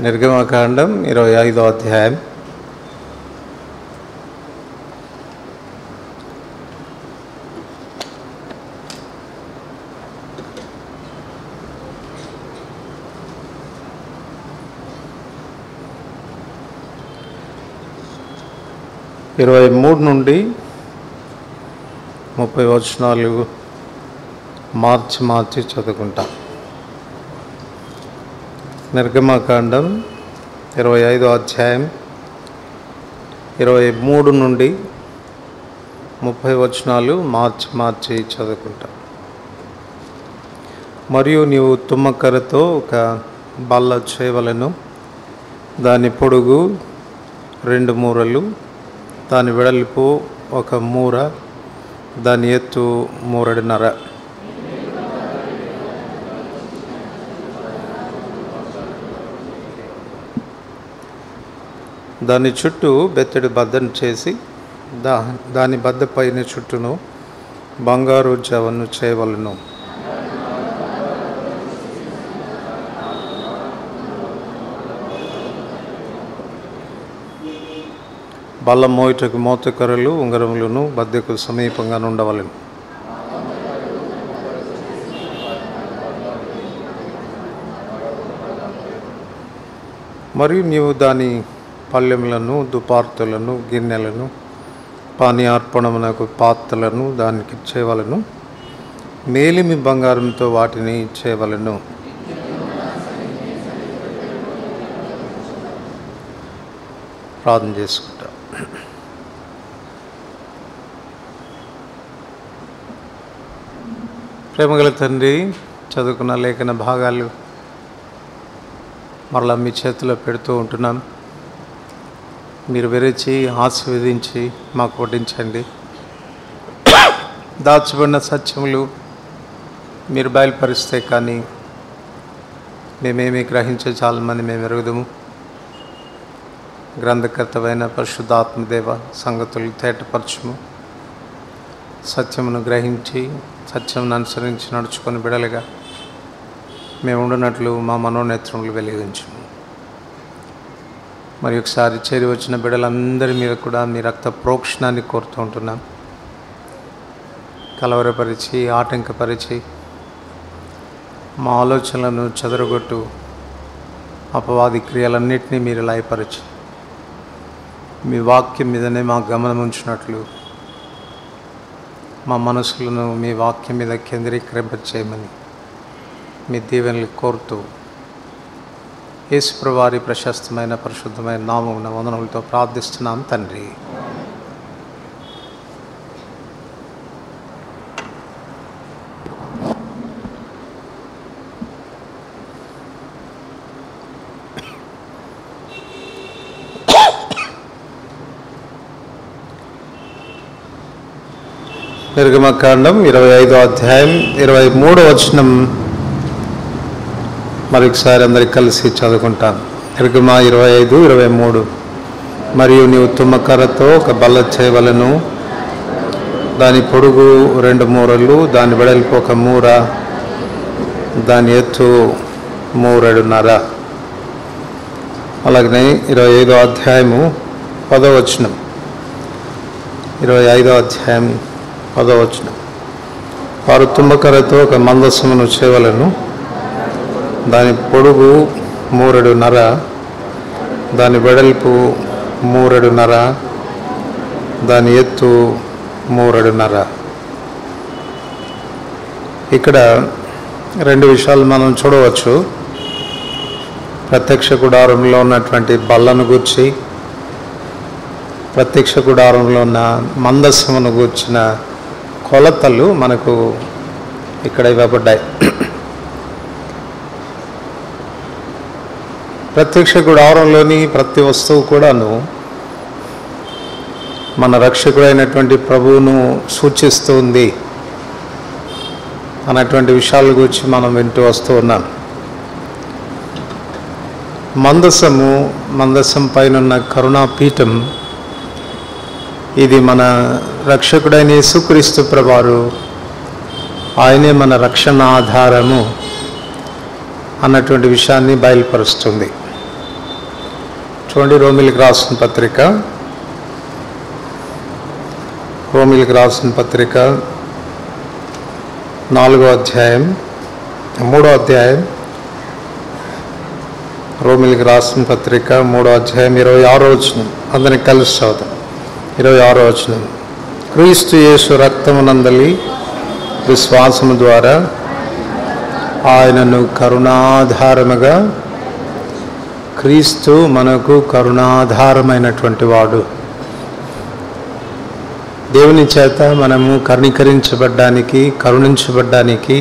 నిర్గమకాండం 25వ అధ్యాయం. ఇరవై 23 నుండి 30 వచనాలు మార్చి చదువుకుంటాం. నిర్గమకాండం 25వ అధ్యాయం 23 నుండి 30 వచనాలు మార్చి చదువుకుంటాం. మరియు నీవు తుమ్మకర్రతో ఒక బల్ల చేయవలెను, దాని పొడుగు 2 మూరలు, దాని వెడల్పు 1 మూర, దాని ఎత్తు 3.5. దాని చుట్టూ బెత్తడి బద్దను చేసి దాని బద్ద పైన చుట్టూను బంగారు జవను చేయవలను. బల్ల మోయుటకు మోతకర్రలు ఉంగరములను బద్దకు సమీపంగా ఉండవలను. మరియు నీవు దాని పళ్ళెములను, దుపార్తులను, గిన్నెలను, పానీయార్పణమునకు పాత్రలను దానికి చేయవలను. మేలిమి బంగారంతో వాటిని చేయవలను. ప్రార్థన చేసుకుంటా. ప్రేమగల తండ్రి, చదువుకున్న లేఖన భాగాలు మరలా మీ చేతిలో పెడుతూ ఉంటున్నాం. మీరు విరిచి ఆశీర్వదించి మాకు వడ్డించండి. దాచబడిన సత్యములు మీరు బయలుపరిస్తే కానీ మేమేమి గ్రహించే చాలామంది మేము ఎరుగుదము. గ్రంథకర్తమైన పరిశుద్ధాత్మదేవ సంగతులు తేటపరచుము. సత్యమును గ్రహించి సత్యమును అనుసరించి నడుచుకొని బిడలుగా మేము ఉండినట్లు మా మనోనేత్రములు వెలిగించుము. మరి ఒకసారి చేరి వచ్చిన బిడ్డలందరి మీద కూడా మీ రక్త ప్రోక్షణాన్ని కోరుతూ ఉంటున్నాం. కలవరపరిచి ఆటంకపరిచి మా ఆలోచనలను చెదరగొట్టు అపవాది క్రియలన్నింటినీ మీరు లయపరిచి మీ వాక్యం మీదనే మా గమనం ఉంచినట్లు మా మనసులను మీ వాక్యం మీద కేంద్రీకరింపచేయమని మీ దీవెనలు కోరుతూ యేసు వారి ప్రశస్తమైన పరిశుద్ధమైన నామమున వందనములతో ప్రార్థిస్తున్నాం తండ్రి. నిర్గమకాండం 25వ అధ్యాయం 23వ వచనం మరొకసారి అందరికి కలిసి చదువుకుంటాను. నిర్గమ 25:23. మరియు నీవు తుమ్మకర్రతో ఒక బల్ల చేయవలను, దాని పొడుగు 2 మూరలు, దాని వెడల్పు 1 మూర, దాని ఎత్తు 3.5. అలాగనే 25వ అధ్యాయము 10వ వచనం. 25వ అధ్యాయం 10వ వచనం. వారు తుమ్మకర్రతో ఒక మందసమును చేయవలను, దాని పొడుగు 3.5, దాని వెడల్పు 3.5, దాని ఎత్తు 3.5. ఇక్కడ 2 విషయాలు మనం చూడవచ్చు. ప్రత్యక్ష గుడారంలో ఉన్నటువంటి బల్లను గూర్చి, ప్రత్యక్ష గుడారంలో ఉన్న మందసమును గూర్చిన కొలతలు మనకు ఇక్కడ ఇవ్వబడ్డాయి. ప్రత్యక్ష గుడారంలోని ప్రతి వస్తువు కూడాను మన రక్షకుడైనటువంటి ప్రభువును సూచిస్తుంది అన్నటువంటి విషయాల గురించి మనం వింటూ వస్తూ ఉన్నాం. మందసం పైన ఉన్న కరుణాపీఠం, ఇది మన రక్షకుడైన యేసుక్రీస్తు ప్రభువారు, ఆయనే మన రక్షణ ఆధారము అన్నటువంటి విషయాన్ని బయలుపరుస్తుంది. చూడండి, రోమిలికి రాసిన పత్రిక 3వ అధ్యాయం రోమిలికి రాసిన పత్రిక 3వ అధ్యాయం 26వ వచనం. అందరికి కలిసి చదువుతాం. 26వ వచనం. క్రీస్తు యేసు రక్తమునందలి విశ్వాసము ద్వారా ఆయనను కరుణాధారముగా, క్రీస్తు మనకు కరుణాధారమైనటువంటి వాడు. దేవుని చేత మనము కరుణీకరించబడ్డానికి, కరుణించబడ్డానికి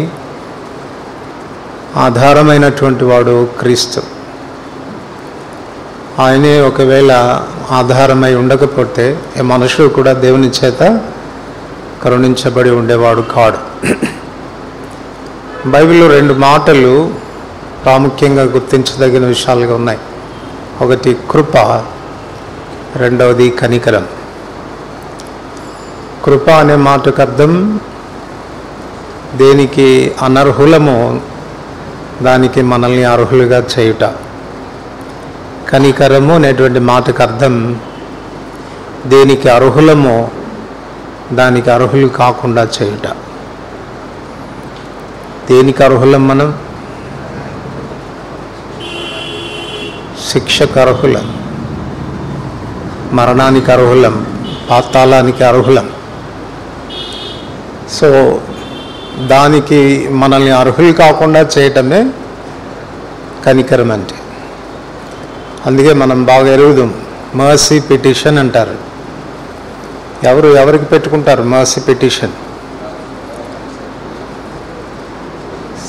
ఆధారమైనటువంటి వాడు క్రీస్తు. ఆయనే ఒకవేళ ఆధారమై ఉండకపోతే ఏ మనుషుడు కూడా దేవుని చేత కరుణించబడి ఉండేవాడు కాడు. బైబిల్లో 2 మాటలు ప్రాముఖ్యంగా గుర్తించదగిన విషయాలుగా ఉన్నాయి. ఒకటి కృప, రెండవది కనికరం. కృప అనే మాటకు అర్థం దేనికి అనర్హులమో దానికి మనల్ని అర్హులుగా చేయుట. కనికరము అనేటువంటి మాటకు అర్థం దేనికి అర్హులమో దానికి అర్హులు కాకుండా చేయుట. దేనికి అర్హులం మనం? శిక్షకు అర్హులం, మరణానికి అర్హులం, పాతాళానికి అర్హులం. సో దానికి మనల్ని అర్హులు కాకుండా చేయటమే కనికరం అంటే. అందుకే మనం బాగా ఎరుగుదాం, మర్సీ పిటిషన్ అంటారు. ఎవరికి పెట్టుకుంటారు మర్సీ పిటిషన్?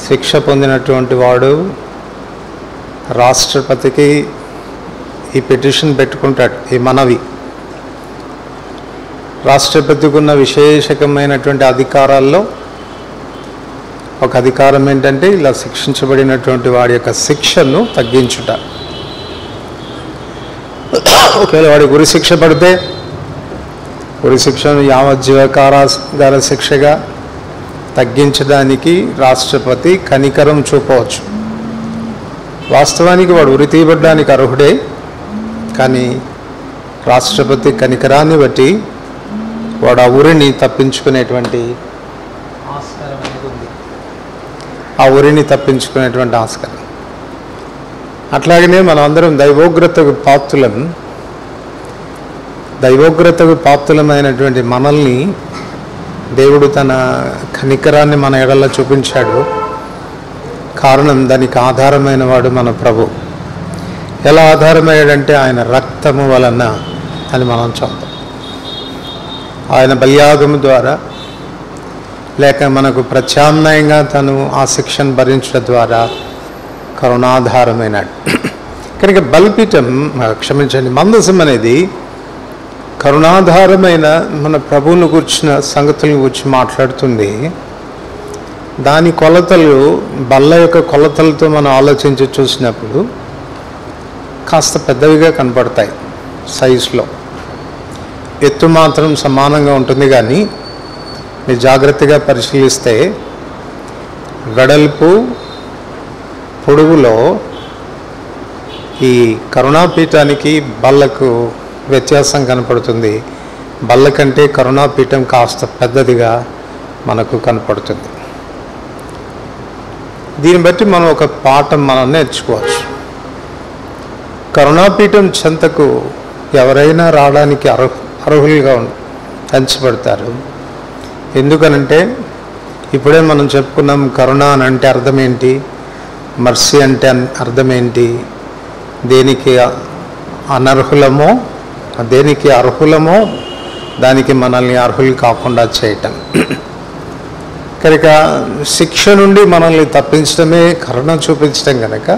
శిక్ష పొందినటువంటి వాడు రాష్ట్రపతికి ఈ పిటిషన్ పెట్టుకుంటాడు, ఈ మనవి. రాష్ట్రపతికి ఉన్న విశేషకమైనటువంటి అధికారాల్లో ఒక అధికారం ఏంటంటే ఇలా శిక్షించబడినటువంటి వాడి యొక్క శిక్షను తగ్గించుట. ఒకవేళ వాడి ఉరి శిక్ష పడితే ఉరి శిక్షను యావజ్జీవ కారాగార శిక్షగా తగ్గించడానికి రాష్ట్రపతి కనికరం చూపవచ్చు. వాస్తవానికి వాడు ఉరి తీయబడ్డానికి అర్హుడే, కానీ రాష్ట్రపతి కనికరాన్ని బట్టి వాడు ఆ ఉరిని తప్పించుకునేటువంటి ఆస్కారం అనేది ఉంది. ఆ ఉరిని తప్పించుకునేటువంటి ఆస్కారం. అట్లాగనే మనం అందరం దైవోగ్రతకు పాత్రులమైనటువంటి మనల్ని దేవుడు తన కనికరాన్ని మన ఎడల చూపించాడు. కారణం దానికి ఆధారమైన వాడు మన ప్రభు. ఎలా ఆధారమయ్యాడంటే ఆయన రక్తము వలన అని మనం చెప్తాం. ఆయన బలియాగము ద్వారా లేక మనకు ప్రత్యామ్నాయంగా తను ఆ శిక్షను భరించడం ద్వారా కరుణాధారమైనాడు. కనుక బలిపీఠం, మందసం అనేది కరుణాధారమైన మన ప్రభువును కూర్చున్న సంగతులను గురించి మాట్లాడుతుంది. దాని కొలతలు బల్ల యొక్క కొలతలతో మనం ఆలోచించి చూసినప్పుడు కాస్త పెద్దవిగా కనపడతాయి. సైజులో ఎత్తు మాత్రం సమానంగా ఉంటుంది, కానీ మీరు జాగ్రత్తగా పరిశీలిస్తే వెడల్పు పొడవులో ఈ కరుణాపీఠానికి బల్లకు వ్యత్యాసం కనపడుతుంది. బల్ల కంటే కరుణాపీఠం కాస్త పెద్దదిగా మనకు కనపడుతుంది. దీన్ని బట్టి మనం ఒక పాఠం మనం నేర్చుకోవచ్చు. కరుణాపీఠం చెంతకు ఎవరైనా రావడానికి అర్హులుగా ఎంచబడతారు. ఎందుకనంటే ఇప్పుడే మనం చెప్పుకున్నాం, కరుణ అని అంటే అర్థం ఏంటి, మర్సీ అంటే అర్థం ఏంటి, దేనికి అనర్హులమో దేనికి అర్హులమో దానికి మనల్ని అర్హులు కాకుండా చేయటం. కనుక శిక్ష నుండి మనల్ని తప్పించడమే కరుణ చూపించడం కనుక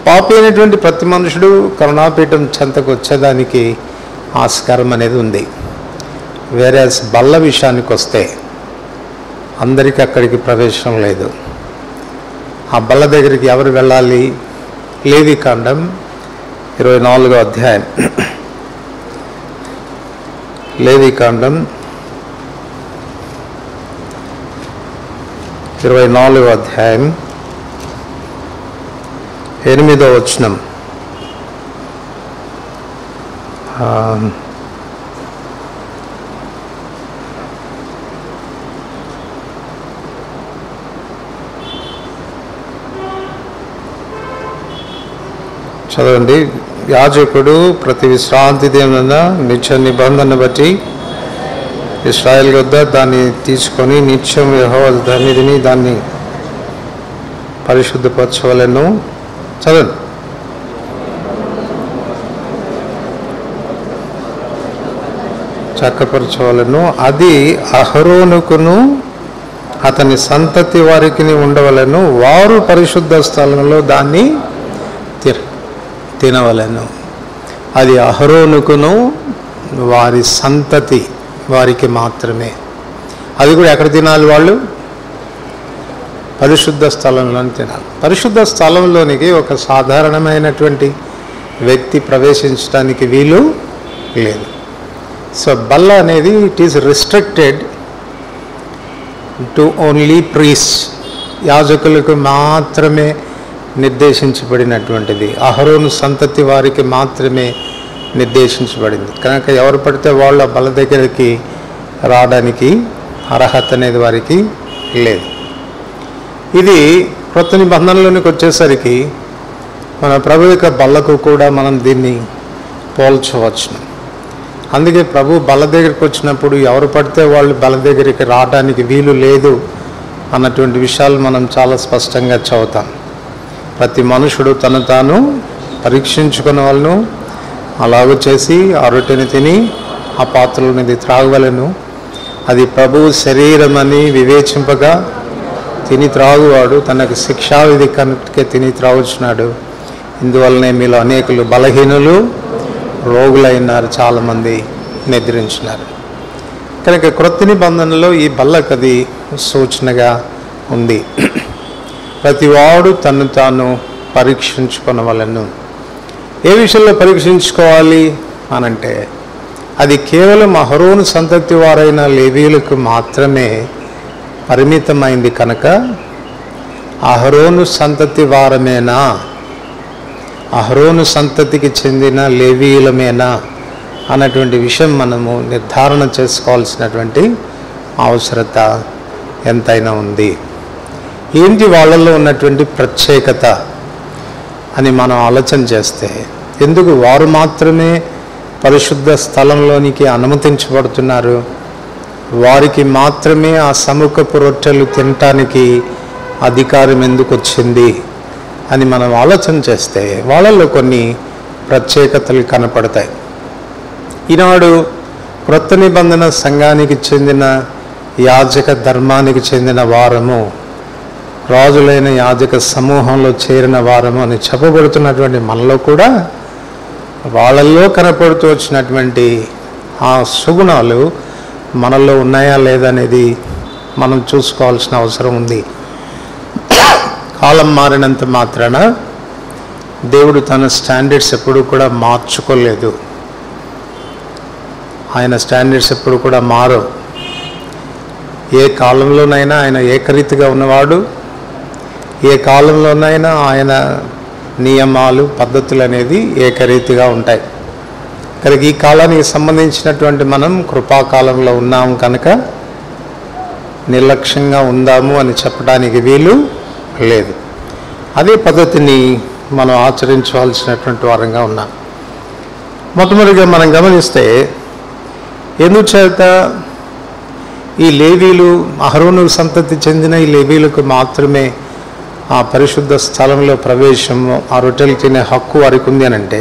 పాపి అయినటువంటి ప్రతి మనుషుడు కరుణాపీఠం చెంతకు వచ్చేదానికి ఆస్కారం అనేది ఉంది. వేరే బల్ల విషయానికి వస్తే అందరికీ అక్కడికి ప్రవేశం లేదు. ఆ బల్ల దగ్గరికి ఎవరు వెళ్ళాలి? లేవికాండం 24వ అధ్యాయం. లేవికాండం 24వ అధ్యాయం 8వ వచనం. చదవండి. యాజకుడు ప్రతి విశ్రాంతి దినమున నిత్య నిబంధన బట్టి ఇశ్రాయేల్ వద్ద దాన్ని తీసుకొని నిత్యం యెహోవా సన్నిధిని దాన్ని పరిశుద్ధపరచవలెను. చదవండి. చక్కపరచవలను. అది అహరోనుకును అతని సంతతి వారికి ఉండవలను. వారు పరిశుద్ధ స్థలంలో దాన్ని తినవలను. అది అహరోనుకును వారి సంతతి వారికి మాత్రమే. అది కూడా ఎక్కడ తినాలి? వాళ్ళు పరిశుద్ధ స్థలంలోని తినాలి. పరిశుద్ధ స్థలంలోనికి ఒక సాధారణమైనటువంటి వ్యక్తి ప్రవేశించడానికి వీలు లేదు. సో బల్ల అనేది it is restricted to only priest, యాజకులకు మాత్రమే నిర్దేశించబడినటువంటిది. అహరోను సంతతి వారికి మాత్రమే నిర్దేశించబడింది. కనుక ఎవరు పడితే వాళ్ళు ఆ బల్ల దగ్గరికి రావడానికి అర్హత అనేది వారికి లేదు. ఇది కొత్త నిబంధనలోనికి వచ్చేసరికి మన ప్రభు యొక్క బల్లకు కూడా మనం దీన్ని పోల్చవచ్చును. అందుకే ప్రభు బల్ల దగ్గరికి వచ్చినప్పుడు ఎవరు పడితే వాళ్ళు బల్ల దగ్గరికి రావడానికి వీలు లేదు అన్నటువంటి విషయాలు మనం చాలా స్పష్టంగా చదువుతాం. ప్రతి మనుషుడు తను తాను పరీక్షించుకున్న వాళ్ళను అలాగూ చేసి ఆ రొట్టెని తిని ఆ పాత్రలోనిది త్రాగవలను. అది ప్రభువు శరీరం అని వివేచింపగా తిని త్రాగువాడు తనకు శిక్షావిధి కనుకే తిని త్రాగుచున్నాడు. ఇందువల్లనే మీలో అనేకులు బలహీనులు రోగులైనారు, చాలామంది నిద్రించినారు. కనుక క్రొత్త నిబంధనలో ఈ బల్లకది సూచనగా ఉంది. ప్రతివాడు తను తాను పరీక్షించుకొనవలెను. ఏ విషయంలో పరీక్షించుకోవాలి అనంటే అది కేవలం అహరోను సంతతి వారైన లేవీయులకు మాత్రమే పరిమితమైంది. కనుక అహరోను సంతతి వారమేనా, అహరోను సంతతికి చెందిన లేవీయులమేనా అన్నటువంటి విషయం మనము నిర్ధారణ చేసుకోవాల్సినటువంటి అవసరత ఎంతైనా ఉంది. ఏంటి వాళ్ళల్లో ఉన్నటువంటి ప్రత్యేకత అని మనం ఆలోచన చేస్తే, ఎందుకు వారు మాత్రమే పరిశుద్ధ స్థలంలోనికి అనుమతించబడుతున్నారు, వారికి మాత్రమే ఆ సముఖపు రొట్టెలు తినటానికి అధికారం ఎందుకు వచ్చింది అని మనం ఆలోచన చేస్తే వాళ్ళల్లో కొన్ని ప్రత్యేకతలు కనపడతాయి. ఈనాడు క్రొత్త నిబంధన సంఘానికి చెందిన యాజక ధర్మానికి చెందిన వారము, రాజులైన యాజక సమూహంలో చేరిన వారము అని చెప్పబడుతున్నటువంటి మనలో కూడా వాళ్ళల్లో కనపడుతూ వచ్చినటువంటి ఆ సుగుణాలు మనలో ఉన్నాయా లేదా అనేది మనం చూసుకోవాల్సిన అవసరం ఉంది. కాలం మారినంత మాత్రాన దేవుడు తన స్టాండర్డ్స్ ఎప్పుడు కూడా మార్చుకోలేదు. ఆయన స్టాండర్డ్స్ ఎప్పుడు కూడా మారవు. ఏ కాలంలోనైనా ఆయన ఏకరీతిగా ఉన్నవాడు. ఏ కాలంలోనైనా ఆయన నియమాలు పద్ధతులు అనేది ఏకరీతిగా ఉంటాయి. కనుక ఈ కాలానికి సంబంధించినటువంటి మనం కృపాకాలంలో ఉన్నాము కనుక నిర్లక్ష్యంగా ఉందాము అని చెప్పడానికి వీలు లేదు. అదే పద్ధతిని మనం ఆచరించవలసినటువంటి వారంగా ఉన్నాం. మొట్టమొదటిగా మనం గమనిస్తే, ఎందుచేత ఈ లేవీలు, అహరోను సంతతి చెందిన ఈ లేవీలకు మాత్రమే ఆ పరిశుద్ధ స్థలంలో ప్రవేశము, ఆ రొట్టెలు తినే హక్కు వారికి ఉంది అని అంటే,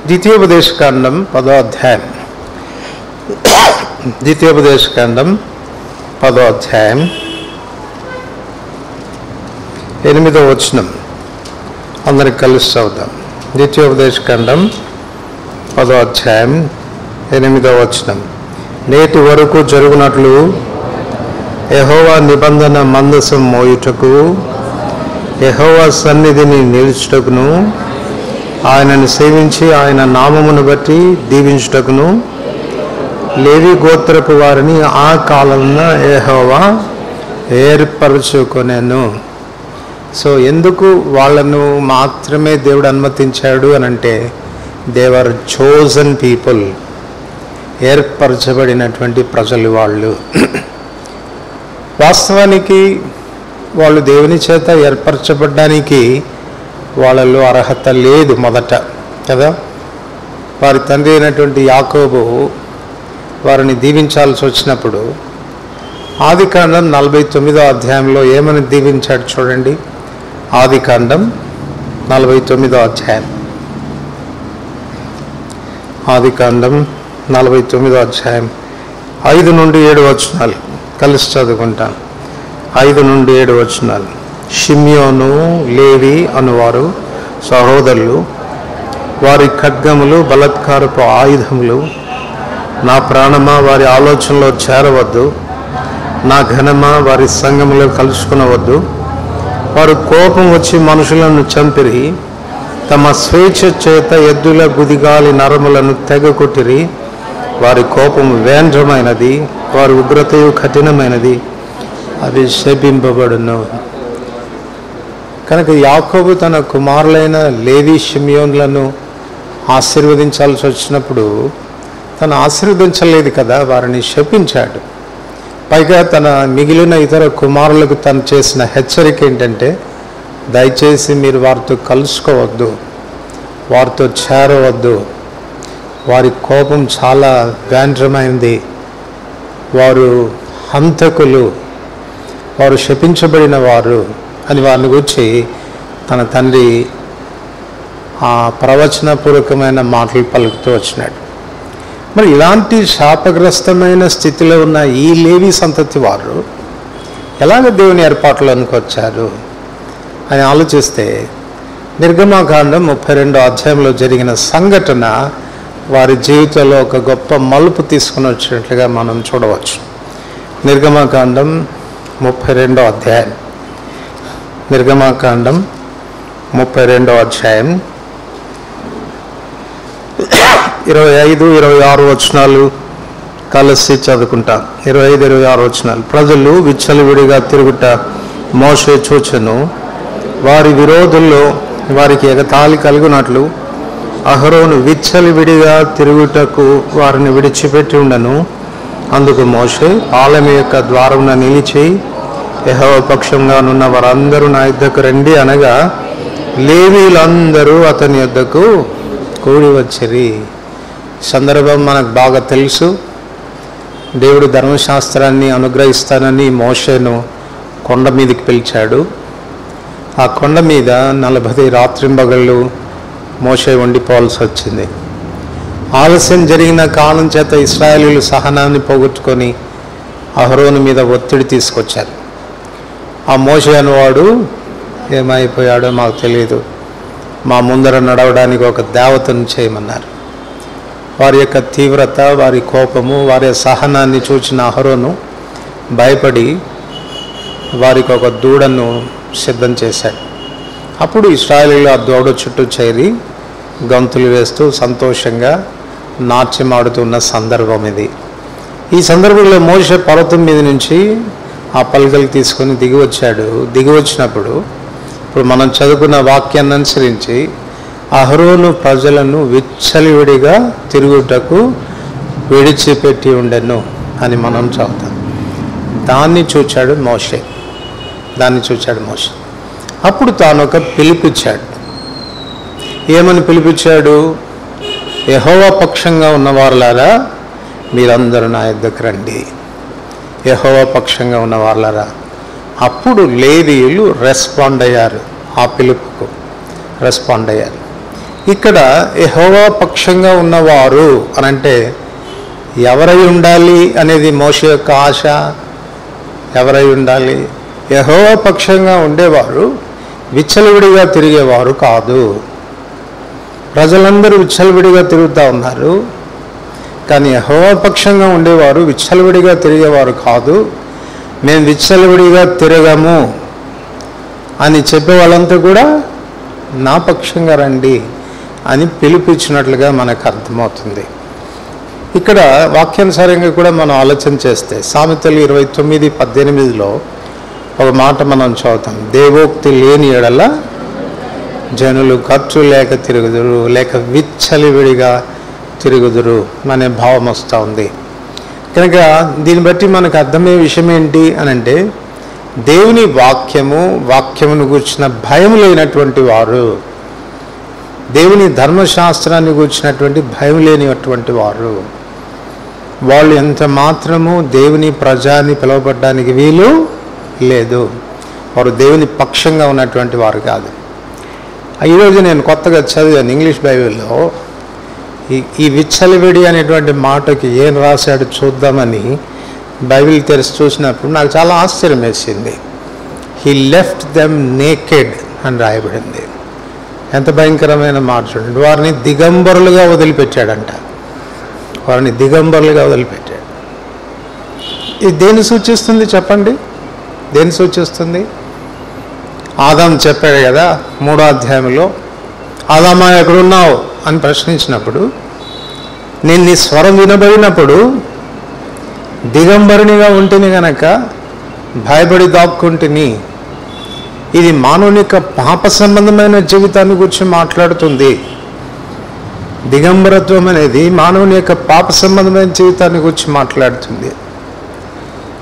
ద్వితీయోపదేశకాండం 10వ అధ్యాయం, ద్వితీయోపదేశకాండం 10వ అధ్యాయం 8వ వచనం అందరికి కలిసి చదువుతాం. ద్వితీయోపదేశకాండం 10వ అధ్యాయం 8వ వచనం. నేటి వరకు జరుగునట్లు యెహోవా నిబంధన మందసం మోయుటకు, యెహోవా సన్నిధిని నిలుచుటకును, ఆయనను సేవించి ఆయన నామమును బట్టి దీవించుటకును లేవి గోత్రపు వారిని ఆ కాలంలో యెహోవా ఏర్పరచుకొనెను. సో ఎందుకు వాళ్ళను మాత్రమే దేవుడు అనుమతించాడు అని అంటే, దే వర్ చోజన్ పీపుల్, ఏర్పరచబడినటువంటి ప్రజలు వాళ్ళు. వాస్తవానికి వాళ్ళు దేవుని చేత ఏర్పరచబడ్డానికి వాళ్ళలో అర్హత లేదు మొదట కదా. వారి తండ్రి అయినటువంటి యాకోబు వారిని దీవించాల్సి వచ్చినప్పుడు ఆదికాండం 49వ అధ్యాయంలో ఏమని దీవించాడు చూడండి. ఆదికాండం 49వ అధ్యాయం, ఆదికాండం 49వ అధ్యాయం 5 నుండి 7 వచనాలు కలిసి చదువుకుంటాం. 5 నుండి 7 వచనాలు. షిమ్యోను, లేవి అనువారు సహోదరులు, వారి ఖడ్గములు బలాత్కారపు ఆయుధములు. నా ప్రాణమా వారి ఆలోచనలో చేరవద్దు, నా ఘనమా వారి సంఘములో కలుసుకునవద్దు. వారు కోపం వచ్చి మనుషులను చంపిరి, తమ స్వేచ్ఛ చేత ఎద్దుల గుదిగాలి నరములను తెగకొట్టిరి. వారి కోపం వేంద్రమైనది, వారి ఉగ్రతయు కఠినమైనది, అవి శపింపబడును. కనుక యాకోబు తన కుమారులైన లేవి షిమ్యోన్లను ఆశీర్వదించాల్సి వచ్చినప్పుడు తను ఆశీర్వదించలేదు కదా, వారిని శపించాడు. పైగా తన మిగిలిన ఇతర కుమారులకు తను చేసిన హెచ్చరిక ఏంటంటే, దయచేసి మీరు వారితో కలుసుకోవద్దు, వారితో చేరవద్దు, వారి కోపం చాలా వేంద్రమైంది, వారు హంతకులు, వారు శపించబడిన వారు అని వారిని గురించి తన తండ్రి ఆ ప్రవచనపూర్వకమైన మాటలు పలుకుతూ వచ్చినాడు. మరి ఇలాంటి శాపగ్రస్తమైన స్థితిలో ఉన్న ఈ లేవి సంతతి వారు ఎలాగ దేవుని ఏర్పాట్లోనికి వచ్చారు అని ఆలోచిస్తే నిర్గమాకాండం 32వ అధ్యాయంలో జరిగిన సంఘటన వారి జీవితంలో ఒక గొప్ప మలుపు తీసుకుని వచ్చినట్లుగా మనం చూడవచ్చు. నిర్గమాకాండం 32వ అధ్యాయం, నిర్గమాకాండం 32వ అధ్యాయం 25, 26 వచనాలు కలిసి చదువుకుంటాం. 25, 26 వచనాలు. ప్రజలు విచ్చలవిడిగా తిరుగుట మోషే చూచెను, వారి విరోధుల్లో వారికి ఎగతాళి కలుగునట్లు అహరోను విచ్చలవిడిగా తిరుగుటకు వారిని విడిచిపెట్టి ఉండను. అందుకు మోషే ఆలయం యొక్క ద్వారమున నిలిచి, యెహోవా పక్షంగానున్న వారందరూ నా యుద్ధకు రండి అనగా లేవీలందరూ అతని యుద్ధకు కూడి వచ్చిరి. సందర్భం మనకు బాగా తెలుసు. దేవుడు ధర్మశాస్త్రాన్ని అనుగ్రహిస్తానని మోషేను కొండ మీదకి పిలిచాడు. ఆ కొండ మీద 40 రాత్రింబగళ్ళు మోషే ఉండిపోవాల్సి వచ్చింది. ఆలస్యం జరిగిన కాలం చేత ఇశ్రాయేలీయులు సహనాన్ని పోగొట్టుకొని అహరోను మీద ఒత్తిడి తీసుకొచ్చారు. ఆ మోషే అనేవాడు ఏమైపోయాడో మాకు తెలియదు, మా ముందర నడవడానికి ఒక దేవతను చేయమన్నారు. వారి యొక్క తీవ్రత, వారి కోపము, వారి సహనాన్ని చూచిన అహరోను భయపడి వారికి ఒక దూడను సిద్ధం చేశాడు. అప్పుడు ఇశ్రాయేలీయులు ఆ దూడ చుట్టూ చేరి గంతులు వేస్తూ సంతోషంగా నాట్యమాడుతున్న సందర్భం ఇది. ఈ సందర్భంలో మోషే పర్వతం మీద నుంచి ఆ పలకలు తీసుకొని దిగి వచ్చాడు. దిగి వచ్చినప్పుడు ఇప్పుడు మనం చదువుకున్న వాక్యాన్ని అనుసరించి అహరోను ప్రజలను విచ్చలివిడిగా తిరుగుటకు విడిచిపెట్టి ఉండెను అని మనం చదువుతాం. దాన్ని చూచాడు మోషే. అప్పుడు తాను ఒక పిలిపించాడు. ఏమని పిలిపించాడు? యెహోవా పక్షంగా ఉన్నవారులారా మీరందరూ నా యుద్ధకు రండి. యెహోవా పక్షంగా ఉన్నవారులారా. అప్పుడు లేవీయులు రెస్పాండ్ అయ్యారు, ఆ పిలుపుకు రెస్పాండ్ అయ్యారు. ఇక్కడ యెహోవా పక్షంగా ఉన్నవారు అని అంటే ఎవరై ఉండాలి అనేది మోషే యొక్క ఆశ. ఎవరై ఉండాలి? యెహోవా పక్షంగా ఉండేవారు విచ్చలవిడిగా తిరిగేవారు కాదు. ప్రజలందరూ విచ్చలవిడిగా తిరుగుతూ ఉన్నారు, కానీ యెహోవా పక్షంగా ఉండేవారు విచ్చలవిడిగా తిరిగేవారు కాదు. మేము విచ్చలవిడిగా తిరగము అని చెప్పే వాళ్ళంతా కూడా నా పక్షంగా రండి అని పిలిపించినట్లుగా మనకు అర్థమవుతుంది. ఇక్కడ వాక్యానుసారంగా కూడా మనం ఆలోచన చేస్తే సామెతలు 29:18లో ఒక మాట మనం చదువుతాం. దేవోక్తి లేని ఎడల జనులు ఖర్చు లేక తిరుగుదురు, లేక విచ్చలివిడిగా తిరుగుదురు అనే భావం వస్తూ ఉంది. కనుక దీన్ని బట్టి మనకు అర్థమయ్యే విషయం ఏంటి అని అంటే, దేవుని వాక్యమును గూర్చిన భయం లేనటువంటి వారు, దేవుని ధర్మశాస్త్రాన్ని గూర్చినటువంటి భయం లేనిటువంటి వారు, వాళ్ళు ఎంత మాత్రము దేవుని ప్రజాని పిలువబడడానికి వీలు లేదు. వారు దేవుని పక్షంగా ఉన్నటువంటి వారు కాదు. ఈరోజు నేను కొత్తగా చదివాను ఇంగ్లీష్ బైబిల్లో, ఈ విచ్చలవిడి అనేటువంటి మాటకి ఏం రాశాడు చూద్దామని బైబిల్ తెరిచి చూసినప్పుడు నాకు చాలా ఆశ్చర్యం వేసింది. హీ లెఫ్ట్ దెమ్ నేకెడ్ అని రాయబడింది. ఎంత భయంకరమైన మాట చూడండి. వారిని దిగంబరులుగా వదిలిపెట్టాడంట. వారిని దిగంబరులుగా వదిలిపెట్టాడు. ఇది దేన్ని సూచిస్తుంది చెప్పండి? దేన్ని సూచిస్తుంది? ఆదాం చెప్పాడు కదా 3వ అధ్యాయంలో, ఆదామా ఎక్కడున్నావు అని ప్రశ్నించినప్పుడు, నేను నీ స్వరం వినబడినప్పుడు దిగంబరునిగా ఉంటేనే గనక భయపడి దాక్కుంటుని. ఇది మానవుని యొక్క పాప సంబంధమైన జీవితాన్ని గురించి మాట్లాడుతుంది. దిగంబరత్వం అనేది మానవుని యొక్క పాప సంబంధమైన జీవితాన్ని గురించి మాట్లాడుతుంది.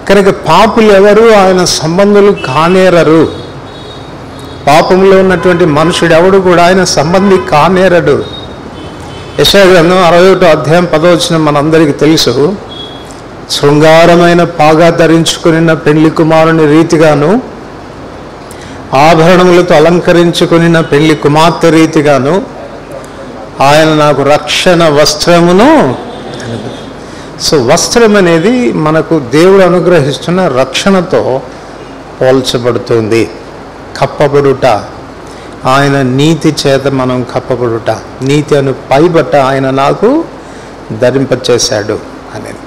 కనుక పాపులు ఎవరు ఆయన సంబంధులు కానేరరు. పాపంలో ఉన్నటువంటి మనుషుడు ఎవడు కూడా ఆయన సంబంధి కానేరడు. యెషయా గ్రంథం 61వ అధ్యాయం 10వ వచనం మనందరికీ తెలుసు. శృంగారమైన పాగా ధరించుకున్న పెళ్లి కుమారుని రీతిగాను, ఆభరణములతో అలంకరించుకున్న పెళ్లి కుమార్తె రీతిగాను ఆయన నాకు రక్షణ వస్త్రమును. సో వస్త్రం అనేది మనకు దేవుడు అనుగ్రహిస్తున్న రక్షణతో పోల్చబడుతుంది. కప్పబడుట, ఆయన నీతి చేత మనం కప్పబడుట, నీతి అను పైబట్ట ఆయన నాకు ధరింపచేశాడు అనేది.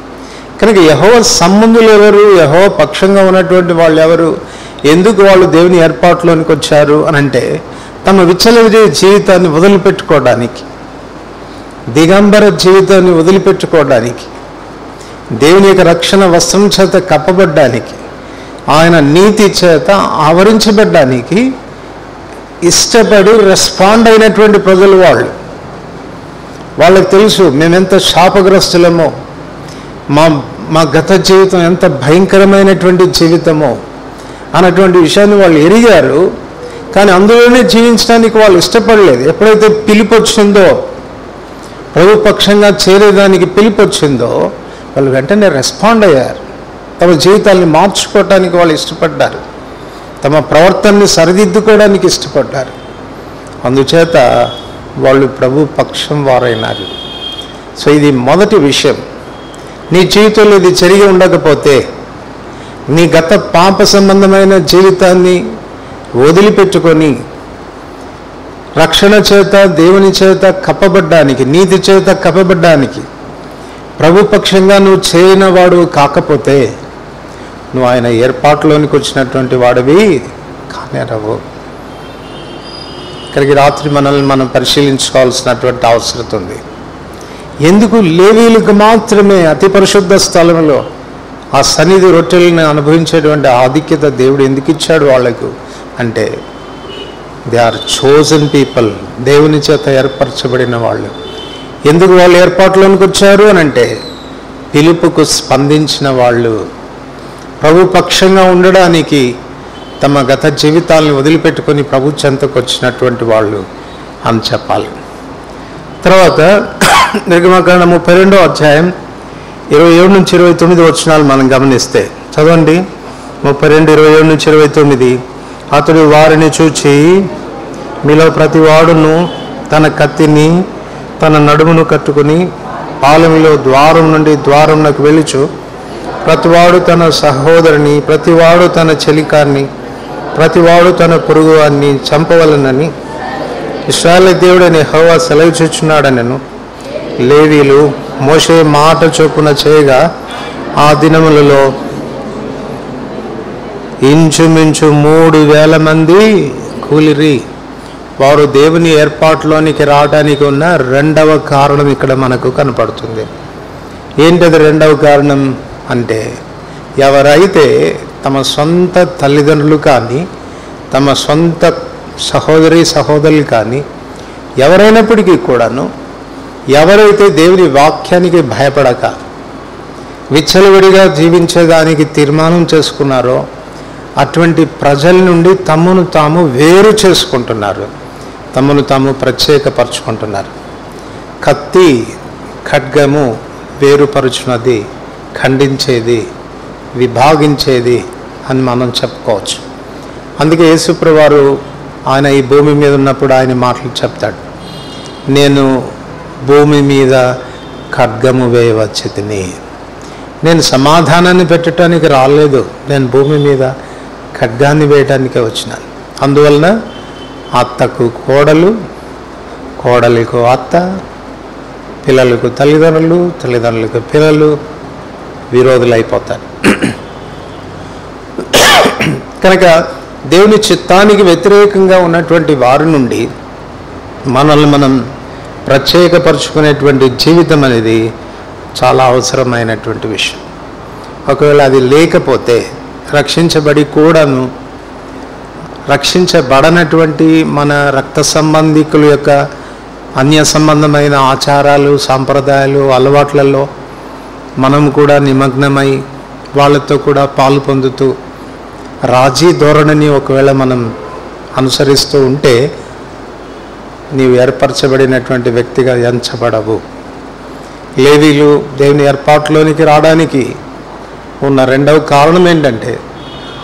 కనుక యెహోవా సంబంధులు ఎవరు, యెహోవా పక్షంగా ఉన్నటువంటి వాళ్ళు ఎవరు, ఎందుకు వాళ్ళు దేవుని ఏర్పాటులోనికి వచ్చారు అని అంటే, తమ విచ్చలవిడి జీవితాన్ని వదిలిపెట్టుకోవడానికి, దిగంబర జీవితాన్ని వదిలిపెట్టుకోవడానికి, దేవుని యొక్క రక్షణ వస్త్రం చేత కప్పబడ్డానికి, ఆయన నీతి చేత ఆవరించబడ్డానికి ఇష్టపడి రెస్పాండ్ అయినటువంటి ప్రజలు వాళ్ళు. వాళ్ళకి తెలుసు మేమెంత శాపగ్రస్తులమో, మా గత జీవితం ఎంత భయంకరమైనటువంటి జీవితమో అన్నటువంటి విషయాన్ని వాళ్ళు ఎరిగారు. కానీ అందులోనే జీవించడానికి వాళ్ళు ఇష్టపడలేదు. ఎప్పుడైతే పిలుపు వచ్చిందో, ప్రభు పక్షంగా చేరేదానికి పిలుపు వచ్చిందో, వాళ్ళు వెంటనే రెస్పాండ్ అయ్యారు. తమ జీవితాన్ని మార్చుకోవటానికి వాళ్ళు ఇష్టపడ్డారు. తమ ప్రవర్తనని సరిదిద్దుకోవడానికి ఇష్టపడ్డారు. అందుచేత వాళ్ళు ప్రభు పక్షం వారైనారు. సో ఇది మొదటి విషయం. నీ జీవితంలో ఇది జరిగి ఉండకపోతే, నీ గత పాప సంబంధమైన జీవితాన్ని వదిలిపెట్టుకొని రక్షణ చేత, దేవుని చేత కప్పబడ్డానికి, నీతి చేత కప్పబడ్డానికి ప్రభు పక్షంగా నువ్వు చేరిన వాడు కాకపోతే, నువ్వు ఆయన ఏర్పాటులోనికి వచ్చినటువంటి వాడివి కానేరవు. ఇక్కడికి రాత్రి మనల్ని మనం పరిశీలించుకోవాల్సినటువంటి అవసరం ఉంది. ఎందుకు లేవీలకు మాత్రమే అతి పరిశుద్ధ స్థలంలో ఆ సన్నిధి రొట్టెలను అనుభవించేటువంటి ఆధిక్యత దేవుడు ఎందుకు ఇచ్చాడు వాళ్లకు అంటే, దే ఆర్ చోజన్ పీపుల్, దేవుని చేత ఏర్పరచబడిన వాళ్ళు. ఎందుకు వాళ్ళు ఏర్పాటులోనికి వచ్చారు అని అంటే, పిలుపుకు స్పందించిన వాళ్ళు, ప్రభు పక్షంగా ఉండడానికి తమ గత జీవితాలను వదిలిపెట్టుకొని ప్రభు చెంతకు వచ్చినటువంటి వాళ్ళు అని చెప్పాలి. తర్వాత నిర్గమకాండం 32వ అధ్యాయం 27 నుంచి 29 వచనాలు మనం గమనిస్తే చదవండి. 32, 27 నుంచి 29. అతడు వారిని చూచి, మీలో ప్రతి వాడును తన కత్తిని తన నడుమును కట్టుకుని పాలెంలో ద్వారం నుండి ద్వారంనకు వెళ్ళుచు, ప్రతివాడు తన సహోదరుని, ప్రతివాడు తన చెలికాన్ని, ప్రతివాడు తన పొరుగువాన్ని చంపవలనని ఇశ్రాయేలు దేవుడైన యెహోవా సెలవిచ్చుచున్నాడనెను. లేవీలు మోషే మాట చొప్పున చేయగా ఆ దినములలో ఇంచుమించు 3,000 మంది కూలిరి. వారు దేవుని ఏర్పాటులోనికి రావడానికి ఉన్న రెండవ కారణం ఇక్కడ మనకు కనపడుతుంది. ఏంటది రెండవ కారణం అంటే, ఎవరైతే తమ సొంత తల్లిదండ్రులు కానీ, తమ సొంత సహోదరి సహోదరులు కానీ ఎవరైనప్పటికీ కూడాను, ఎవరైతే దేవుని వాక్యానికి భయపడక విచ్చలవిడిగా జీవించేదానికి తీర్మానం చేసుకున్నారో అటువంటి ప్రజల నుండి తమను తాము వేరు చేసుకుంటున్నారు, తమను తాము ప్రత్యేకపరచుకుంటున్నారు. కత్తి ఖడ్గము వేరుపరుచున్నది, ఖండించేది, విభాగించేది అని మనం చెప్పుకోవచ్చు. అందుకే యేసుప్రభువారు ఆయన ఈ భూమి మీద ఉన్నప్పుడు ఆయన మాటలు చెప్తాడు, నేను భూమి మీద ఖడ్గము వేయవచ్చితిని. నేను సమాధానాన్ని పెట్టడానికి రాలేదు, నేను భూమి మీద ఖడ్గాన్ని వేయడానికే వచ్చినాను. అందువలన అత్తకు కోడలు, కోడలికు అత్త, పిల్లలకు తల్లిదండ్రులు, తల్లిదండ్రులకు పిల్లలు విరోధులైపోతారు. కనుక దేవుని చిత్తానికి వ్యతిరేకంగా ఉన్నటువంటి వారి నుండి మనల్ని మనం ప్రత్యేకపరుచుకునేటువంటి జీవితం అనేది చాలా అవసరమైనటువంటి విషయం. ఒకవేళ అది లేకపోతే రక్షించబడి కూడాను రక్షించబడనటువంటి మన రక్త సంబంధికుల యొక్క అన్య సంబంధమైన ఆచారాలు, సాంప్రదాయాలు, అలవాట్లలో మనం కూడా నిమగ్నమై వాళ్ళతో కూడా పాలు పొందుతూ రాజీ ధోరణిని ఒకవేళ మనం అనుసరిస్తూ ఉంటే నీవు ఏర్పరచబడినటువంటి వ్యక్తిగా ఎంచబడవు. లేవీలు దేవుని ఏర్పాటులోనికి రావడానికి ఉన్న రెండవ కారణం ఏంటంటే,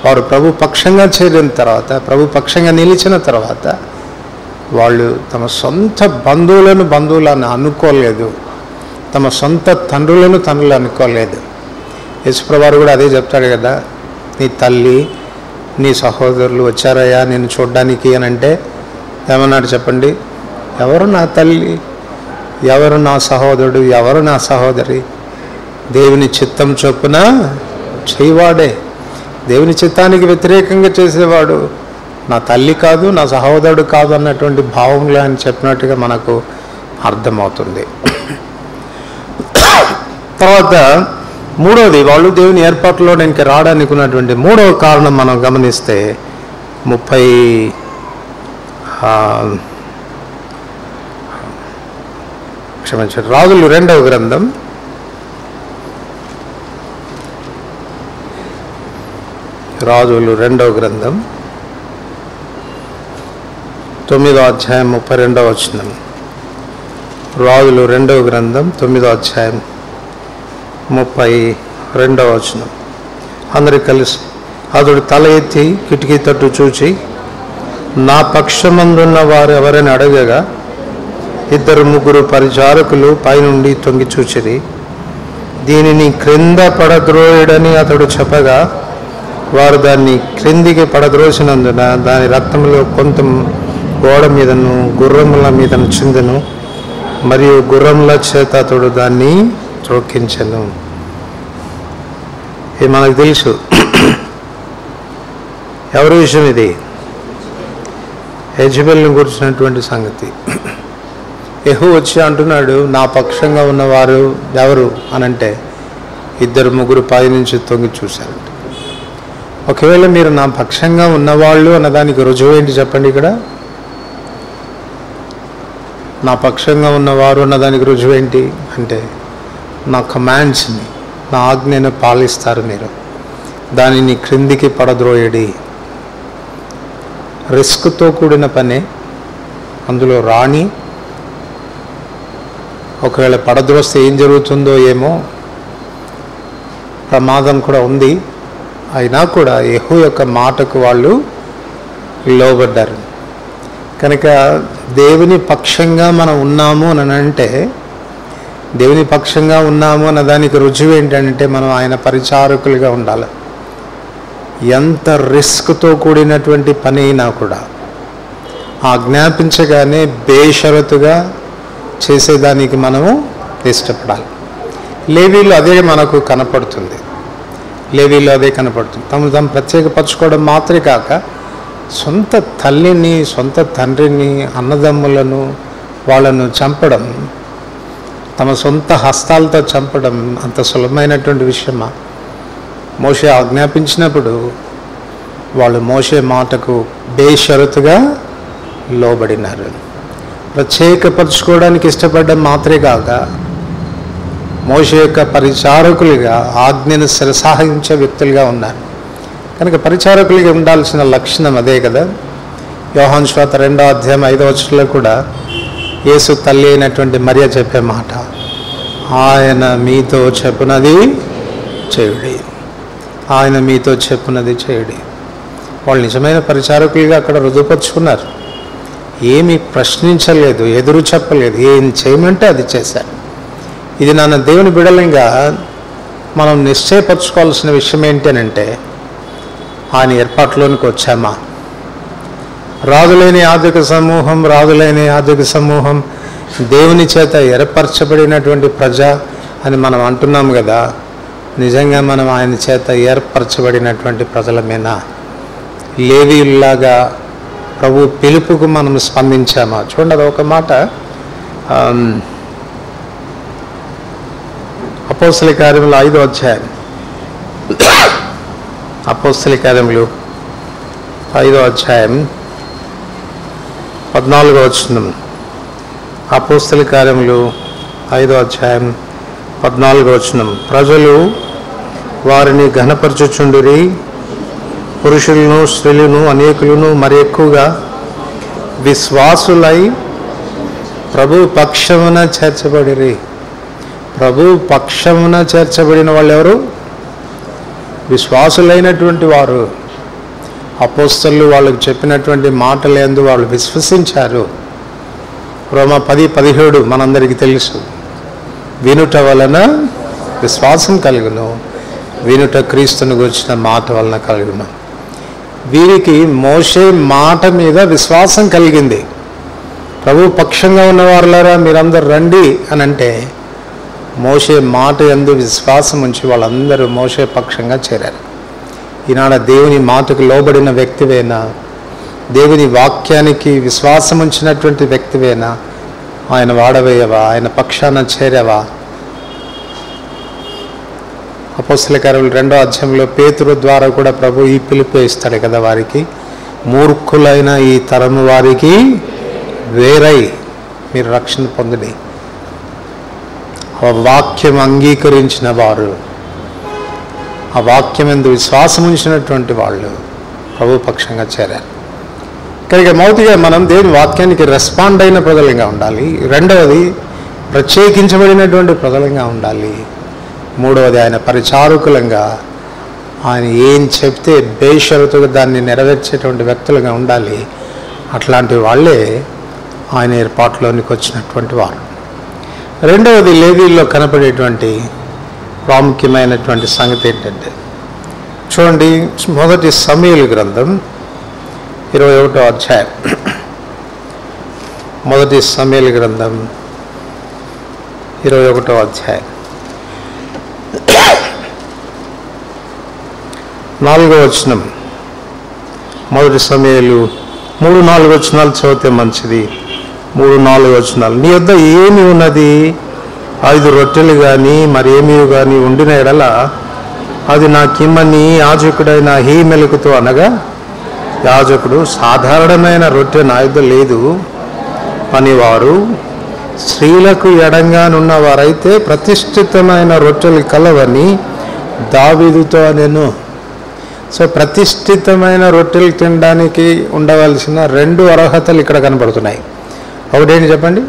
వారు ప్రభు పక్షంగా చేరిన తర్వాత, ప్రభు పక్షంగా నిలిచిన తర్వాత వాళ్ళు తమ సొంత బంధువులను అనుకోలేదు, తమ సొంత తండ్రులు అనుకోలేదు. యేసుప్రభువారు కూడా అదే చెప్తాడు కదా, నీ తల్లి నీ సహోదరులు వచ్చారయ్యా నేను చూడడానికి అని అంటే ఏమన్నాడు చెప్పండి? ఎవరు నా తల్లి, ఎవరు నా సహోదరుడు, ఎవరు నా సహోదరి? దేవుని చిత్తం చొప్పున చేయవాడే. దేవుని చిత్తానికి వ్యతిరేకంగా చేసేవాడు నా తల్లి కాదు, నా సహోదరుడు కాదు అన్నటువంటి భావంలో అని చెప్పినట్టుగా మనకు అర్థమవుతుంది. తర్వాత మూడవది, వాళ్ళు దేవుని ఏర్పాటులో ఇంకా రావడానికి ఉన్నటువంటి మూడవ కారణం మనం గమనిస్తే 30 రాజులు 2వ గ్రంథం 9వ అధ్యాయం 32వ వచనం. రాజులు 2వ గ్రంథం 9వ అధ్యాయం 32వ వచనం. అందరూ కలిసి, అతడు తల ఎత్తి కిటికీ తట్టు చూచి నా పక్షమందున్న వారు ఎవరైనా అడగగా 2-3 పరిచారకులు పైనుండి తొంగి చూచిరి. దీనిని క్రింద పడద్రోయడని అతడు చెప్పగా వారు దాన్ని క్రిందికి పడద్రోసినందున దాని రక్తంలో కొంత గోడ మీదను గుర్రముల మీదను చిందెను, మరియు గుర్రముల చేత అతడు దాన్ని త్రొక్కించెను. ఇది మనకు తెలుసు. ఎవరి విషయం ఇది? యెజబెల్ని గురించినటువంటి సంగతి. యెహూ వచ్చి అంటున్నాడు, నా పక్షంగా ఉన్నవారు ఎవరు అనంటే 2-3 పై నుంచి తొంగి చూశారంట. ఒకవేళ మీరు నా పక్షంగా ఉన్నవాళ్ళు అన్నదానికి రుజువు ఏంటి చెప్పండి? ఇక్కడ నా పక్షంగా ఉన్నవారు అన్నదానికి రుజువు ఏంటి అంటే, నా కమాండ్స్ని, నా ఆజ్ఞను పాలిస్తారు మీరు, దానిని క్రిందికి పడద్రోయడి. రిస్క్తో కూడిన పనే, అందులో రాణి ఒకవేళ పడద్రోస్తే ఏం జరుగుతుందో ఏమో, ప్రమాదం కూడా ఉంది. అయినా కూడా యెహూ యొక్క మాటకు వాళ్ళు లోబడ్డారు. కనుక దేవుని పక్షంగా మనం ఉన్నాము అని అంటే, దేవుని పక్షంగా ఉన్నాము అన్న దానికి రుజువు ఏంటంటే మనం ఆయన పరిచారకులుగా ఉండాలి. ఎంత రిస్క్తో కూడినటువంటి పని అయినా కూడా ఆజ్ఞాపించగానే బేషరతుగా చేసేదానికి మనము ఇష్టపడాలి. లేవీలో అదే మనకు కనపడుతుంది. తమను తాము ప్రత్యేకపరచుకోవడం మాత్రమే కాక సొంత తల్లిని, సొంత తండ్రిని, అన్నదమ్ములను వాళ్ళను చంపడం, తమ సొంత హస్తాలతో చంపడం అంత సులభమైనటువంటి విషయమా? మోషే ఆజ్ఞాపించినప్పుడు వాళ్ళు మోషే మాటకు బేషరతుగా లోబడినారు. ప్రత్యేకపరచుకోవడానికి ఇష్టపడడం మాత్రమే కాక మోషే యొక్క పరిచారకులుగా ఆజ్ఞను శిరసాహించే వ్యక్తులుగా ఉన్నారు. కనుక పరిచారకులుగా ఉండాల్సిన లక్షణం అదే కదా. యోహాను సువార్త 2వ అధ్యాయం 5వ వచనంలో కూడా యేసు తల్లి అయినటువంటి మరియ చెప్పే మాట, ఆయన మీతో చెప్పునది చేయుడి, ఆయన మీతో చెప్పునది చేయుడి. వాళ్ళు నిజమైన పరిచారకులుగా అక్కడ రుజువుపరుచుకున్నారు. ఏమీ ప్రశ్నించలేదు, ఎదురు చెప్పలేదు, ఏం చేయమంటే అది చేశారు. ఇది నాన్న దేవుని బిడలంగా మనం నిశ్చయపరచుకోవాల్సిన విషయం ఏంటి అని అంటే, ఆయన ఏర్పాటులోనికి వచ్చామా? రాజులైన యాజక సమూహం దేవుని చేత ఏర్పరచబడినటువంటి ప్రజ అని మనం అంటున్నాం కదా. నిజంగా మనం ఆయన చేత ఏర్పరచబడినటువంటి ప్రజలమేనా? లేవీయుల్లాగా ప్రభు పిలుపుకు మనం స్పందించామా? చూడండి, అదొక మాట. అపోస్తల కార్యములు 5వ అధ్యాయం, అపోస్తల కార్యములు 5వ అధ్యాయం 14వ వచనం. అపోస్తల కార్యములు 5వ అధ్యాయం 14వ వచనం. ప్రజలు వారిని ఘనపరచుచుండిరి, పురుషులను స్త్రీలను అనేకులను మరి ఎక్కువగా విశ్వాసులై ప్రభు పక్షమున చేర్చబడిరి. ప్రభు పక్షమున చేర్చబడిన వాళ్ళు ఎవరు? విశ్వాసులైనటువంటి వారు. అపోస్తలులు వాళ్ళకు చెప్పినటువంటి మాటలందు వాళ్ళు విశ్వసించారు. రోమా 10:17 మనందరికీ తెలుసు. వినుట వలన విశ్వాసం కలుగును, వినుట క్రీస్తుని గురించిన మాట వలన కలుగును. వీరికి మోషే మాట మీద విశ్వాసం కలిగింది. ప్రభు పక్షంగా ఉన్నవారులారా మీరందరూ రండి అని అంటే మోషే మాట యందు విశ్వాసం ఉంచి వాళ్ళందరూ మోషే పక్షంగా చేరారు. ఈనాడు దేవుని మాటకు లోబడిన వ్యక్తివేనా? దేవుని వాక్యానికి విశ్వాసం ఉంచినటువంటి వ్యక్తివేనా? ఆయన వాడవేయవా? ఆయన పక్షాన చేరావా? అపోస్తల కార్యములు 2వ అధ్యాయంలో పేతురు ద్వారా కూడా ప్రభు ఈ పిలుపు ఇస్తాడు కదా వారికి, మూర్ఖులైన ఈ తరము వారికి వేరై మీరు రక్షణ పొందండి. ఆ వాక్యం అంగీకరించిన వారు, ఆ వాక్యం ఎందు విశ్వాసం ఉంచినటువంటి వాళ్ళు ప్రభు పక్షంగా చేరారు. కనుక మొదటిగా మనం దేవుని వాక్యానికి రెస్పాండ్ అయిన ప్రజలంగా ఉండాలి. రెండవది ప్రత్యేకించబడినటువంటి ప్రజలంగా ఉండాలి. మూడవది ఆయన పరిచారకులంగా ఆయన ఏం చెప్తే బేషరతుగా దాన్ని నెరవేర్చేటువంటి వ్యక్తులుగా ఉండాలి. అట్లాంటి వాళ్ళే ఆయన ఏర్పాటులోనికి వచ్చినటువంటి వారు. రెండవది లేవీల్లో కనపడేటువంటి ప్రాముఖ్యమైనటువంటి సంగతి ఏంటంటే, చూడండి, మొదటి సమూయేలు గ్రంథం 21వ అధ్యాయం. మొదటి సమూయేలు గ్రంథం 21వ అధ్యాయం 4వ వచనం. మొదటి సమూయేలు 3-4 వచనాలు చదివితే మంచిది. 3-4 వచనాలు. నీ వద్ద ఏమి ఉన్నది? 5 రొట్టెలు కానీ మరేమీ కానీ ఉండిన ఎడల అది నాకిమ్మని యాజకుడైన అహీమెలకుతో అనగా, యాజకుడు సాధారణమైన రొట్టె నా యొద్ద లేదు, పనివారు స్త్రీలకు ఎడంగానున్న వారైతే ప్రతిష్ఠితమైన రొట్టెలు కలవని దావీదుతో నేను. సో ప్రతిష్ఠితమైన రొట్టెలు తినడానికి ఉండవలసిన 2 అర్హతలు ఇక్కడ కనబడుతున్నాయి. ఒకటేంటి చెప్పండి?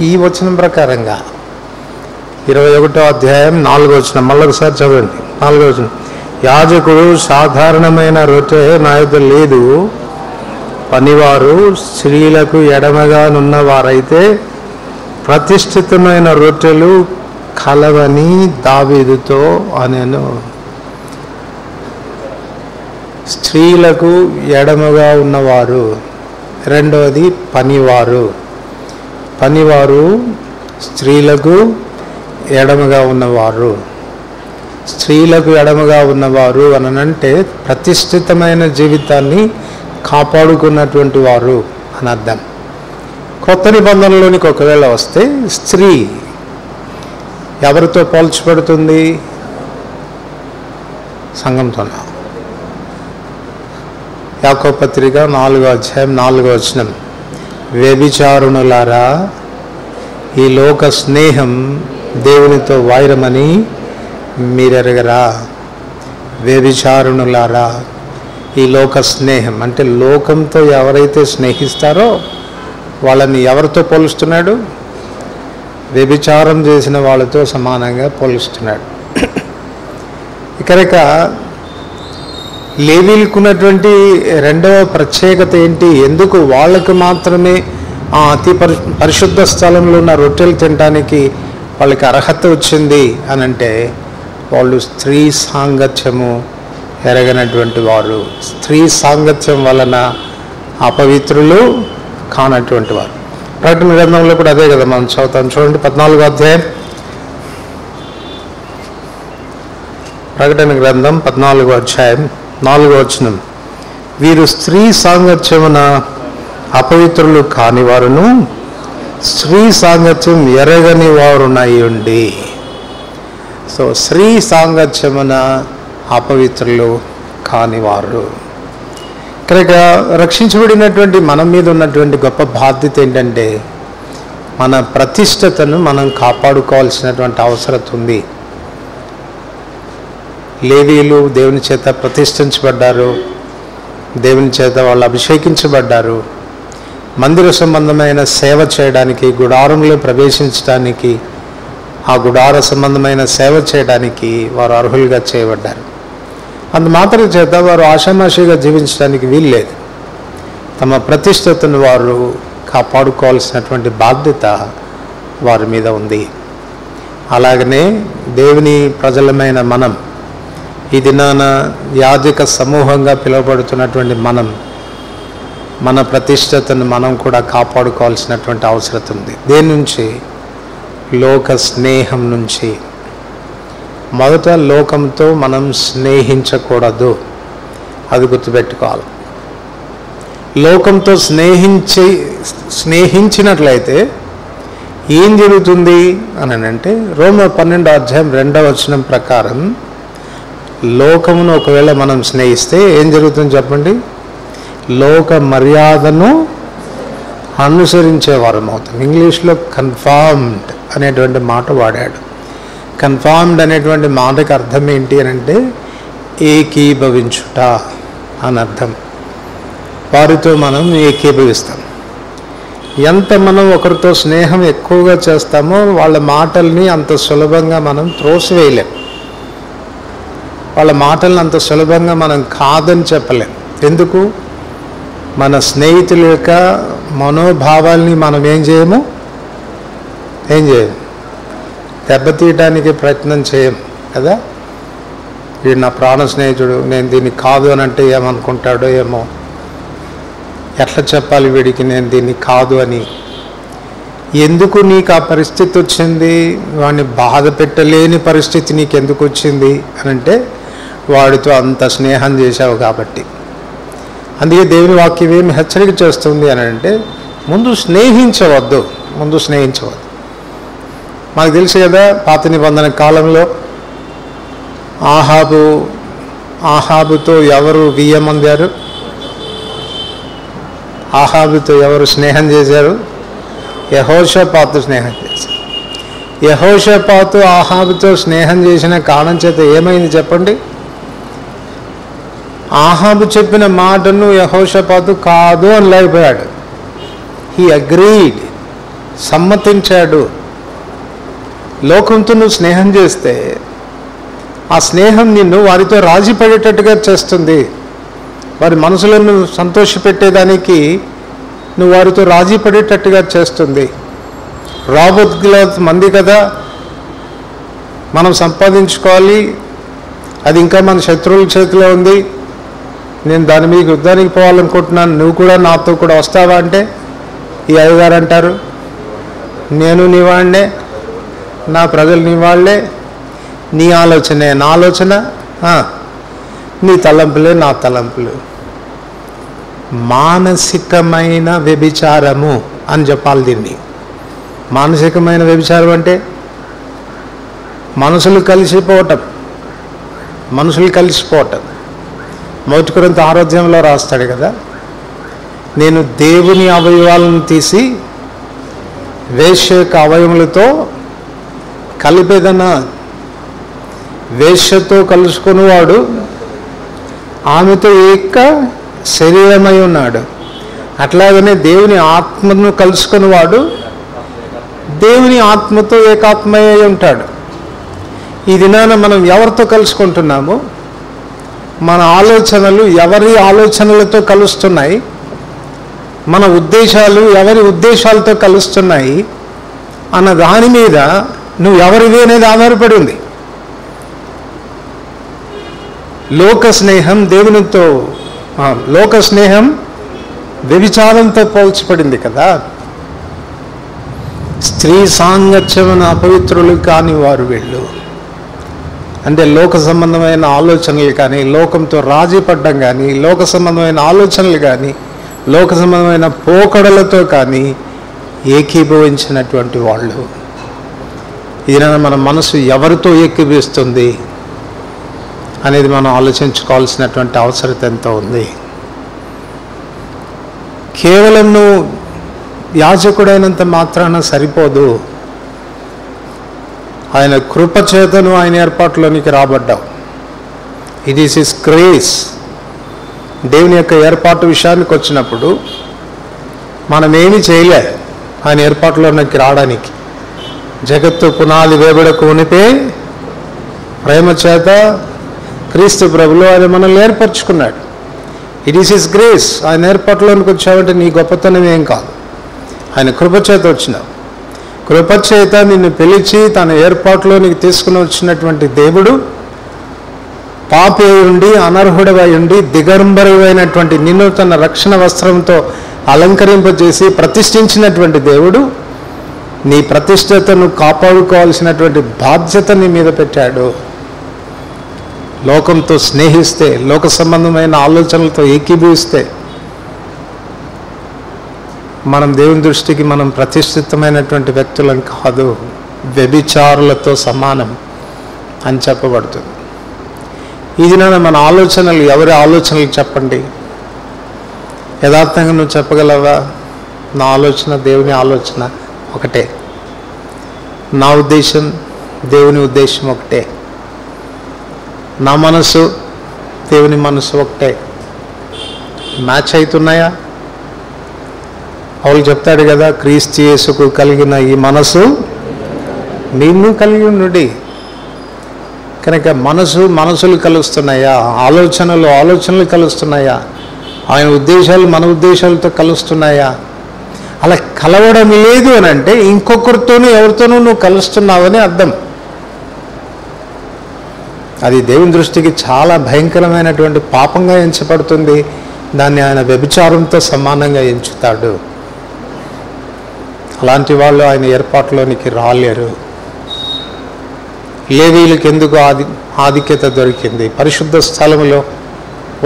ఈ వచనం ప్రకారంగా 21వ అధ్యాయం 4వ వచనం, మళ్ళీ ఒకసారి చదవండి. 4వ వచనం. యాజకుడు సాధారణమైన రొట్టె నా యొద్ద లేదు, పనివారు స్త్రీలకు ఎడమగానున్న వారైతే ప్రతిష్ఠితమైన రొట్టెలు కలవని దావీదుతో అనెను. స్త్రీలకు ఎడమగా ఉన్నవారు. రెండవది పనివారు. పనివారు స్త్రీలకు ఎడమగా ఉన్నవారు. స్త్రీలకు ఎడమగా ఉన్నవారు అనంటే ప్రతిష్ఠితమైన జీవితాన్ని కాపాడుకున్నటువంటి వారు అని అర్థం. కొత్త నిబంధనలోనికి ఒకవేళ వస్తే స్త్రీ ఎవరితో పోల్చబడుతుంది? సంఘంతో. యాకోబు పత్రిక 4వ అధ్యాయం 4వ వచనం, వ్యభిచారుణులారా ఈ లోక స్నేహం దేవునితో వైరమని మీరెరగరా. వ్యభిచారుణులారా, ఈ లోక స్నేహం అంటే లోకంతో ఎవరైతే స్నేహిస్తారో వాళ్ళని ఎవరితో పోలుస్తున్నాడు? వ్యభిచారం చేసిన వాళ్ళతో సమానంగా పోలుస్తున్నాడు. ఇక లేవీలకున్నటువంటి రెండవ ప్రత్యేకత ఏంటి? ఎందుకు వాళ్ళకు మాత్రమే ఆ అతి పరిశుద్ధ స్థలంలో ఉన్న రొట్టెలు తినడానికి వాళ్ళకి అర్హత వచ్చింది అని అంటే, వాళ్ళు స్త్రీ సాంగత్యము ఎరగనటువంటి వారు, స్త్రీ సాంగత్యం వలన అపవిత్రులు కానటువంటి వారు. ప్రకటన గ్రంథంలో కూడా అదే కదా మనం చదువుతాం. చూడండి 14వ అధ్యాయం, ప్రకటన గ్రంథం 14వ అధ్యాయం 4వ వచనం, వీరు స్త్రీ సాంగత్యమున అపవిత్రులు కాని వారును స్త్రీ సాంగత్యం ఎరగని వారునై ఉండి. సో స్త్రీ సాంగత్యమున అపవిత్రులు కానివారు. ఇక్కడ రక్షించబడినటువంటి మనం మీద ఉన్నటువంటి గొప్ప బాధ్యత ఏంటంటే, మన ప్రతిష్టతను మనం కాపాడుకోవాల్సినటువంటి అవసరం ఉంది. లేవీయులు దేవుని చేత ప్రతిష్ఠించబడ్డారు, దేవుని చేత వాళ్ళు అభిషేకించబడ్డారు. మందిర సంబంధమైన సేవ చేయడానికి, గుడారంలో ప్రవేశించడానికి, ఆ గుడార సంబంధమైన సేవ చేయడానికి వారు అర్హులుగా చేయబడ్డారు. అందు మాత్రం చేత వారు ఆషామాషిగా జీవించడానికి వీల్లేదు. తమ ప్రతిష్టతను వారు కాపాడుకోవాల్సినటువంటి బాధ్యత వారి మీద ఉంది. అలాగనే దేవుని ప్రజలమైన మనం, ఈ దినాన యాజక సమూహంగా పిలువబడుతున్నటువంటి మనం, మన ప్రతిష్టతను మనం కూడా కాపాడుకోవాల్సినటువంటి అవసరం ఉంది. దేని నుంచి? లోక స్నేహం నుంచి. మొదట లోకంతో మనం స్నేహించకూడదు, అది గుర్తుపెట్టుకోవాలి. లోకంతో స్నేహించినట్లయితే ఏం జరుగుతుంది అని అంటే, రోమా 12వ అధ్యాయం 2వ వచనం ప్రకారం లోకమును ఒకవేళ మనం స్నేహిస్తే ఏం జరుగుతుంది చెప్పండి? లోక మర్యాదను అనుసరించేవారం అవుతాం. ఇంగ్లీష్లో కన్ఫార్మ్డ్ అనేటువంటి మాట వాడాడు. కన్ఫార్మ్డ్ అనేటువంటి మాటకు అర్థం ఏంటి అని అంటే ఏకీభవించుట అని అర్థం. వారితో మనం ఏకీభవిస్తాం. ఎంత మనం ఒకరితో స్నేహం ఎక్కువగా చేస్తామో వాళ్ళ మాటల్ని అంత సులభంగా మనం త్రోసివేయలేం. వాళ్ళ మాటలను అంత సులభంగా మనం కాదని చెప్పలేం. ఎందుకు? మన స్నేహితుల యొక్క మనోభావాల్ని మనం ఏం చేయము, దెబ్బతీయడానికి ప్రయత్నం చేయం కదా. వీడు నా ప్రాణ స్నేహితుడు, నేను దీన్ని కాదు అని అంటే ఏమనుకుంటాడో ఏమో, ఎట్లా చెప్పాలి వీడికి నేను దీన్ని కాదు అని. ఎందుకు నీకు ఆ పరిస్థితి వచ్చింది? వాడిని బాధ పెట్టలేని పరిస్థితి నీకు ఎందుకు వచ్చింది అని అంటే, వాడితో అంత స్నేహం చేశావు కాబట్టి. అందుకే దేవుని వాక్యం ఏమి హెచ్చరిక చేస్తుంది అని అంటే, ముందు స్నేహించవద్దు. మనకు తెలుసు కదా, పాత నిబంధన కాలంలో ఆహాబుతో ఎవరు వియ్యమందారు? ఆహాబుతో ఎవరు స్నేహం చేశారు? యెహోషాపాతు స్నేహం చేశారు. యెహోషాపాతు ఆహాబుతో స్నేహం చేసిన కారణం చేత ఏమైంది చెప్పండి? ఆహాబు చెప్పిన మాటను యెహోషాపాతు కాదు అని లేకపోయాడు. He agreed, సమ్మతించాడు. లోకంతో నువ్వు స్నేహం చేస్తే ఆ స్నేహం నిన్ను వారితో రాజీ పడేటట్టుగా చేస్తుంది. వారి మనసులను సంతోషపెట్టేదానికి నువ్వు వారితో రాజీ పడేటట్టుగా చేస్తుంది. రాబోతుల మంది కదా మనం సంపాదించుకోవాలి, అది ఇంకా మన శత్రువుల చేతిలో ఉంది, నేను దాని మీద యుద్ధానికి పోవాలనుకుంటున్నాను, నువ్వు కూడా నాతో కూడా వస్తావా అంటే ఈ అయ్యగారు అంటారు, నేను నీ వాడినే, నా ప్రజలు నీ వాళ్ళే, నీ ఆలోచనే నా ఆలోచన, నీ తలంపులే నా తలంపులు. మానసికమైన వ్యభిచారము అని చెప్పాలి దీన్ని. మానసికమైన వ్యభిచారం అంటే మనుషులు కలిసిపోవటం. మొదటి కొరింథీ 6 రాస్తాడు కదా, నేను దేవుని అవయవాలను తీసి వేశ్య యొక్క అవయములతో కలిపేదన్నా. వేశ్యతో కలుసుకునేవాడు ఆమెతో ఏక శరీరమై ఉన్నాడు. అట్లాగనే దేవుని ఆత్మను కలుసుకునేవాడు దేవుని ఆత్మతో ఏకాత్మయ్య ఉంటాడు. ఈ దినాన మనం ఎవరితో కలుసుకుంటున్నాము, మన ఆలోచనలు ఎవరి ఆలోచనలతో కలుస్తున్నాయి, మన ఉద్దేశాలు ఎవరి ఉద్దేశాలతో కలుస్తున్నాయి అన్న దాని మీద నువ్వు ఎవరివి అనేది ఆధారపడి ఉంది. లోక స్నేహం వ్యభిచారంతో పోల్చబడింది కదా. స్త్రీ సాంగత్యమున అపవిత్రులు కాని వారు వీళ్ళు. అంటే లోక సంబంధమైన ఆలోచనలు కానీ, లోకంతో రాజీ పడ్డం కానీ, లోక సంబంధమైన ఆలోచనలు కానీ, లోక సంబంధమైన పోకడలతో కానీ ఏకీభవించినటువంటి వాళ్ళు. ఈయన మన మనసు ఎవరితో ఏకీభవిస్తుంది అనేది మనం ఆలోచించుకోవాల్సినటువంటి అవసరం ఎంతో ఉంది. కేవలం నువ్వు యాజకుడైనంత మాత్రాన సరిపోదు. ఆయన కృపచేతను ఆయన ఏర్పాటులోనికి రాబడ్డావు. It is his grace. దేవుని యొక్క ఏర్పాటు విషయానికి వచ్చినప్పుడు మనం ఏమీ చేయలే ఆయన ఏర్పాటులోనికి రావడానికి. జగత్తు పునాది వేబడకు ఉనిపే ప్రేమ చేత క్రీస్తు ప్రభులో ఆయన మనల్ని ఏర్పరచుకున్నాడు. It is his grace. ఆయన ఏర్పాటులోనికి వచ్చావంటే నీ గొప్పతనం ఏం కాదు, ఆయన కృపచేత వచ్చినావు. కృపచేత నిన్ను పిలిచి తన ఏర్పాటులోనికి తీసుకుని వచ్చినటువంటి దేవుడు, పాపి అయి ఉండి అనర్హుడవై ఉండి దిగంబరువైనటువంటి నిన్ను తన రక్షణ వస్త్రంతో అలంకరింపజేసి ప్రతిష్ఠించినటువంటి దేవుడు నీ ప్రతిష్టతను కాపాడుకోవాల్సినటువంటి బాధ్యత నీ మీద పెట్టాడు. లోకంతో స్నేహిస్తే, లోక సంబంధమైన ఆలోచనలతో ఏకీభవిస్తే మనం దేవుని దృష్టికి మనం ప్రతిష్ఠితమైనటువంటి వ్యక్తులం కాదు, వ్యభిచారులతో సమానం అని చెప్పబడుతుంది. ఈ దినాన మన ఆలోచనలు ఎవరి ఆలోచనలు చెప్పండి. యథార్థంగా నువ్వు చెప్పగలవా? నా ఆలోచన దేవుని ఆలోచన ఒకటే, నా ఉద్దేశం దేవుని ఉద్దేశం ఒకటే, నా మనసు దేవుని మనసు ఒకటే. మ్యాచ్ అవుతున్నాయా? పౌలు చెప్తాడు కదా, క్రీస్తు యేసుకు కలిగిన ఈ మనసు నిన్ను కలిగి ఉండుడి. కనుక మనసులు కలుస్తున్నాయా? ఆలోచనలు కలుస్తున్నాయా? ఆయన ఉద్దేశాలు మన ఉద్దేశాలతో కలుస్తున్నాయా? అలా కలవడం లేదు అని అంటే ఇంకొకరితోనూ ఎవరితోనూ నువ్వు కలుస్తున్నావని అర్థం. అది దేవుని దృష్టికి చాలా భయంకరమైనటువంటి పాపంగా ఎంచబడుతుంది. దాన్ని ఆయన వ్యభిచారంతో సమానంగా ఎంచుతాడు. అలాంటి వాళ్ళు ఆయన ఏర్పాటులోనికి రాలేరు. లేవీయులకు ఎందుకు ఆధిక్యత దొరికింది? పరిశుద్ధ స్థలంలో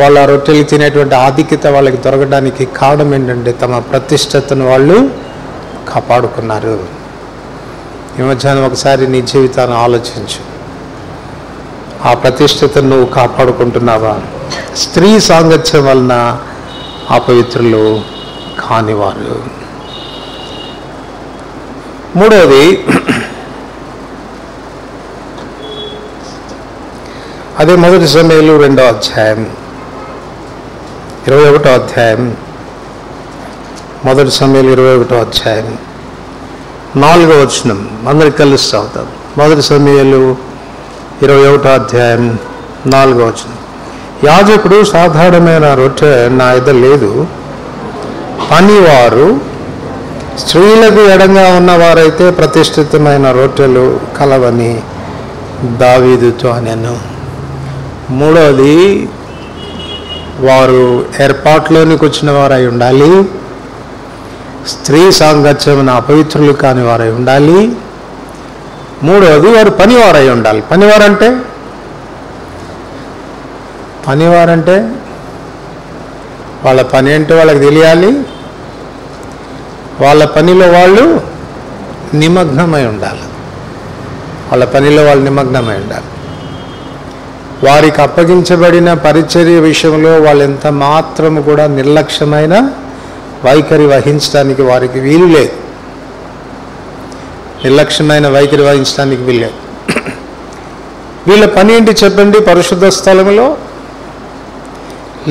వాళ్ళ రొట్టెలు తినేటువంటి ఆధిక్యత వాళ్ళకి దొరకడానికి కారణం ఏంటంటే తమ ప్రతిష్టతను వాళ్ళు కాపాడుకున్నారు. ఈ మధ్యాహ్నం ఒకసారి నీ జీవితాన్ని ఆలోచించు. ఆ ప్రతిష్టతను నువ్వు కాపాడుకుంటున్నావా? స్త్రీ సాంగత్యం వలన అపవిత్రులు కానివారు. మూడవది, అదే మొదటి సమయంలో 2వ అధ్యాయం 21వ అధ్యాయం, మొదటి సమయంలో 21వ అధ్యాయం 4వ వచనం అందరికి కలిసి చదువుతాం. మొదటి సమయంలో 21వ అధ్యాయం 4వ వచనం. యాజకుడు సాధారణమైన రొట్టె నా యొద్ద లేదు, పనివారు స్త్రీలకు ఎడంగా ఉన్నవారైతే ప్రతిష్ఠితమైన రొట్టెలు కలవని దావీదుతో అనెను. మూడవది, వారు ఏర్పాటులోనికి వచ్చిన వారై ఉండాలి, స్త్రీ సాంగత్యమున అపవిత్రులు కాని వారై ఉండాలి. మూడవది, వారు పనివారై ఉండాలి. పనివారంటే వాళ్ళ పని ఏంటో వాళ్ళకి తెలియాలి, వాళ్ళ పనిలో వాళ్ళు నిమగ్నమై ఉండాలి. వాళ్ళ పనిలో వాళ్ళు నిమగ్నమై ఉండాలి. వారికి అప్పగించబడిన పరిచర్య విషయంలో వాళ్ళు ఎంత మాత్రము కూడా నిర్లక్ష్యమైన వైఖరి వహించడానికి వారికి వీలు లేదు. నిర్లక్ష్యమైన వైఖరి వహించడానికి వీలు లేదు. వీళ్ళ పని ఏంటి చెప్పండి? పరిశుద్ధ స్థలంలో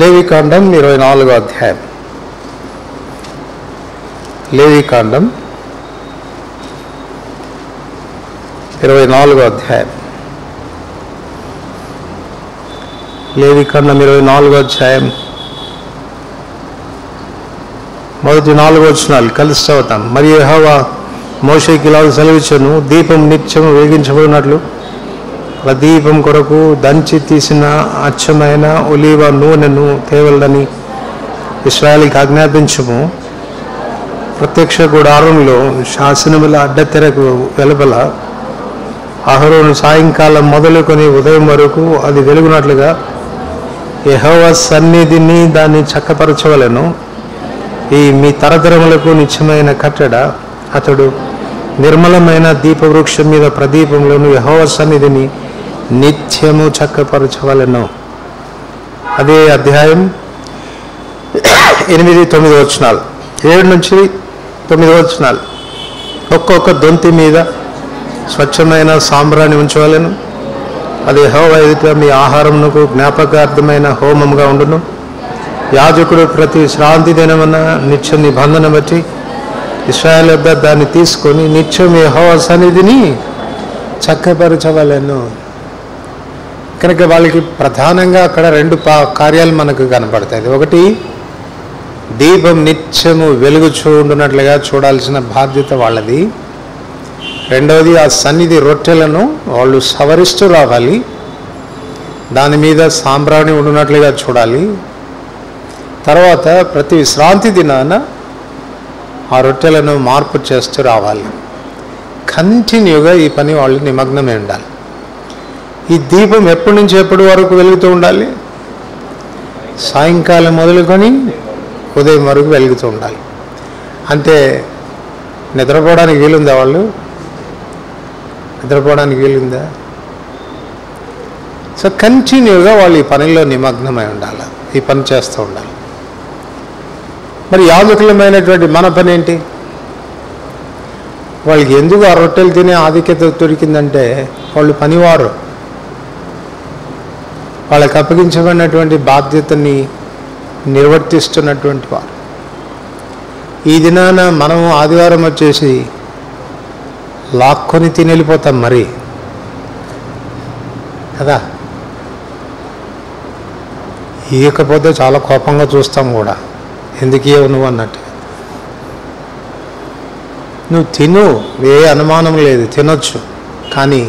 లేవికాండం 24వ అధ్యాయం. లేవికాండం 24వ అధ్యాయం. లేవికాండం 24వ అధ్యాయం మొదటి 4 వచనాలు కలిసి చదువుతాం. మరి యెహోవా మోషేకి ఇలా సెలవిచ్చెను, దీపం నిత్యము వెలిగించబడినట్లు ప్రదీపం కొరకు దంచి తీసిన అచ్చమైన ఒలీవ నూనెను తేవలని ఇశ్రాయేలుకి ఆజ్ఞాపించుము. ప్రత్యక్ష గుడారంలో శాసనముల అడ్డతెరకు వెలుపల అహరోను సాయంకాలం మొదలుకొని ఉదయం వరకు అది వెలుగునట్లుగా యెహోవా సన్నిధిని దాన్ని చక్కపరచవలెను. ఈ మీ తరతరములకు నిత్యమైన కట్టడ. అతడు నిర్మలమైన దీపవృక్షం మీద ప్రదీపంలోను యెహోవా సన్నిధిని నిత్యము చక్కపరచవలెను. అదే అధ్యాయం 8-9 వచనాలు, 7 నుంచి 9 వచనాలు. ఒక్కొక్క దొంతి మీద స్వచ్ఛమైన సాంబ్రాన్ని ఉంచవలెను. అది యెహోవా ఎదుట మీ ఆహారమునకు జ్ఞాపకార్థమైన హోమముగా ఉండును. యాజకుడు ప్రతి శ్రాంతి దినమున నిత్య నిబంధన బట్టి ఇశ్రాయేలు వద్ద దాన్ని తీసుకొని నిత్యం యెహోవా సన్నిధిని చక్కపరచవలెను. కనుక వాళ్ళకి ప్రధానంగా అక్కడ 2 కార్యాలు మనకు కనపడతాయి. ఒకటి, దీపం నిత్యము వెలుగుచూ ఉండునట్లుగా చూడాల్సిన బాధ్యత వాళ్ళది. రెండవది, ఆ సన్నిధి రొట్టెలను వాళ్ళు సవరిస్తూ రావాలి, దాని మీద సాంబ్రాణి ఉండునట్లుగా చూడాలి. తర్వాత ప్రతి విశ్రాంతి దినాన ఆ రొట్టెలను మార్పు చేస్తూ రావాలి. కంటిన్యూగా ఈ పని వాళ్ళు నిమగ్నమై ఉండాలి. ఈ దీపం ఎప్పటి నుంచి ఎప్పటి వరకు వెలుగుతూ ఉండాలి? సాయంకాలం మొదలుకొని ఉదయం వరకు వెలుగుతూ ఉండాలి. అంటే నిద్రపోవడానికి వీలుందా? వాళ్ళు నిద్రపోవడానికి వీలుందా? సో కంటిన్యూగా వాళ్ళు ఈ పనిలో నిమగ్నమై ఉండాలి, ఈ పని చేస్తూ ఉండాలి. మరి యాజకులమైనటువంటి మన పని ఏంటి? వాళ్ళకి ఎందుకు ఆ రొట్టెలు తినే ఆధిక్యత దొరికిందంటే వాళ్ళు పనివారు, వాళ్ళకి అప్పగించబడినటువంటి బాధ్యతని నిర్వర్తిస్తున్నటువంటి వారు. ఈ దినాన మనము ఆదివారం వచ్చేసి లాక్కొని తిని వెళ్ళిపోతాం మరి కదా. ఇవ్వకపోతే చాలా కోపంగా చూస్తాం కూడా, ఎందుకు ఇవ్వవు నువ్వు అన్నట్టు. నువ్వు తిను, ఏ అనుమానం లేదు, తినొచ్చు. కానీ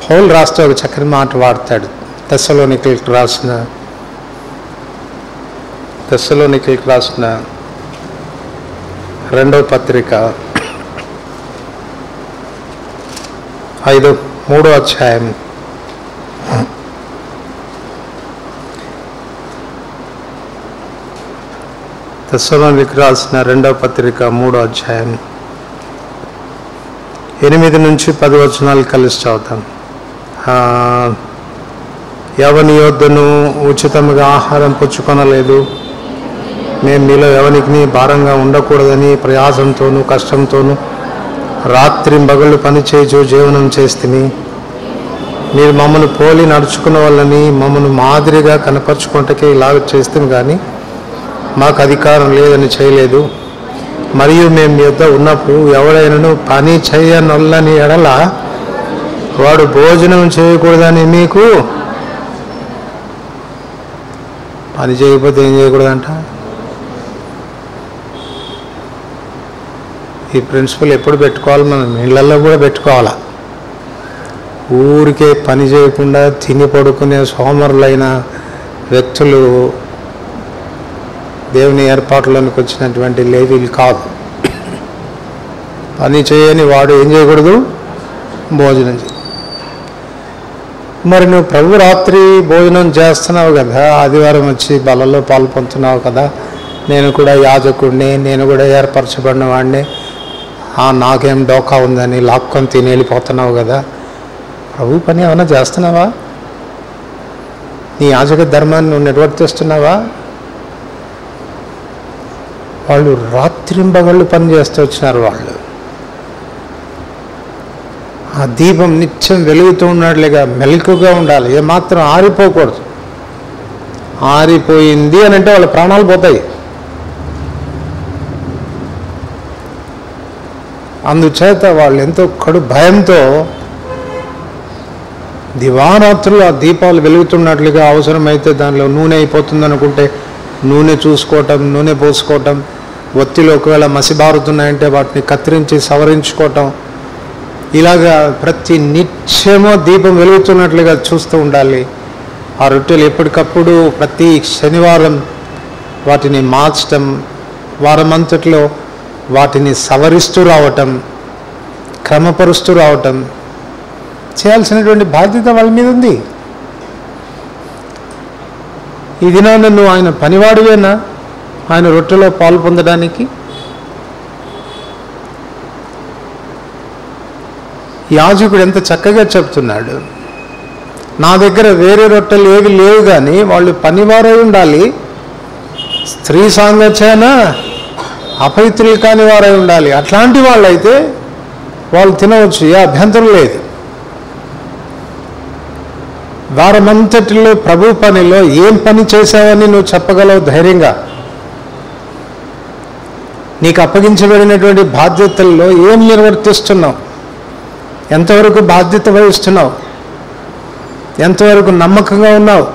పౌలు రాస్తే ఒక చక్కని మాట వాడతాడు. తెస్సలోనికీయులకు రాసిన 2వ పత్రిక 3వ అధ్యాయం 2వ పత్రిక 3వ అధ్యాయం 8 నుంచి 10 వచనాలు కలిసి చదువుతాం. ఎవని యొద్దను ఉచితముగా ఆహారం పుచ్చుకొనలేదు, మేము మీలో ఎవరికి భారంగా ఉండకూడదని ప్రయాసంతోనూ కష్టంతోనూ రాత్రింబగళ్ళు పనిచేయచు జీవనం చేస్తుని, మీరు మమ్మల్ని పోలి నడుచుకున్న వాళ్ళని మమ్మల్ని మాదిరిగా కనపరుచుకుంటకే ఇలాగ చేస్తాం, కానీ మాకు అధికారం లేదని చేయలేదు. మరియు మేము మీ యొద్ద ఉన్నప్పుడు ఎవడైనాను పని చేయనొల్లని ఎడల వాడు భోజనం చేయకూడదని మీకు. పని చేయకపోతే ఏం చేయకూడదంట? ఈ ప్రిన్సిపల్ ఎప్పుడు పెట్టుకోవాలి? మనం ఇళ్లలో కూడా పెట్టుకోవాలా. ఊరికే పని చేయకుండా తిని పడుకునే సోమరులైన వ్యక్తులు దేవుని ఏర్పాటులోనికి వచ్చినటువంటి లేవీలు కాదు. పని చేయని వాడు ఏం చేయకూడదు? భోజనం చేయ. మరి నువ్వు ప్రభు రాత్రి భోజనం చేస్తున్నావు కదా, ఆదివారం వచ్చి బలలో పాలు పొందుతున్నావు కదా, నేను కూడా యాజకుడిని, నేను కూడా ఏర్పరచబడిన వాడిని, నాకేం డోకా ఉందని లాక్కొని తిని వెళ్ళిపోతున్నావు కదా, ప్రభు పని ఏమైనా చేస్తున్నావా? నీ యాజక ధర్మాన్ని నువ్వు నిర్వర్తిస్తున్నావా? వాళ్ళు రాత్రింబగళ్ళు పని చేస్తూ వచ్చినారు. వాళ్ళు ఆ దీపం నిత్యం వెలుగుతూ ఉన్నట్లుగా మెలకుగా ఉండాలి, ఏమాత్రం ఆరిపోకూడదు. ఆరిపోయింది అని అంటే వాళ్ళ ప్రాణాలు పోతాయి. అందుచేత వాళ్ళు ఎంతో కడు భయంతో దివారాత్రులు ఆ దీపాలు వెలుగుతున్నట్లుగా, అవసరమైతే దానిలో నూనె అయిపోతుంది అనుకుంటే నూనె చూసుకోవటం, నూనె పోసుకోవటం, ఒత్తిలో ఒకవేళ మసిబారుతున్నాయంటే వాటిని కత్తిరించి సవరించుకోవటం, ఇలాగా ప్రతి నిత్యమో దీపం వెలుగుతున్నట్లుగా చూస్తూ ఉండాలి. ఆ రొట్టెలు ఎప్పటికప్పుడు ప్రతి శనివారం వాటిని మార్చటం, వారమంతట్లో వాటిని సవరిస్తూ రావటం, క్రమపరుస్తూ రావటం చేయాల్సినటువంటి బాధ్యత వాళ్ళ మీద ఉంది. ఈ దినాన నువ్వు ఆయన పనివాడివేనా ఆయన రొట్టెలో పాలు పొందడానికి? యాజకుడు ఎంత చక్కగా చెప్తున్నాడు, నా దగ్గర వేరే రొట్టెలు ఏవి లేవు కానీ వాళ్ళు పనివారై ఉండాలి, స్త్రీ సాంగత్యాన అపవిత్రులు కాని వారై ఉండాలి. అట్లాంటి వాళ్ళైతే వాళ్ళు తినవచ్చు, ఏ అభ్యంతరం లేదు. వారమంతటిలో ప్రభు పనిలో ఏం పని చేశావని నువ్వు చెప్పగలవు ధైర్యంగా? నీకు అప్పగించబడినటువంటి బాధ్యతల్లో ఏం నిర్వర్తిస్తున్నావు? ఎంతవరకు బాధ్యత వహిస్తున్నావు? ఎంతవరకు నమ్మకంగా ఉన్నావు?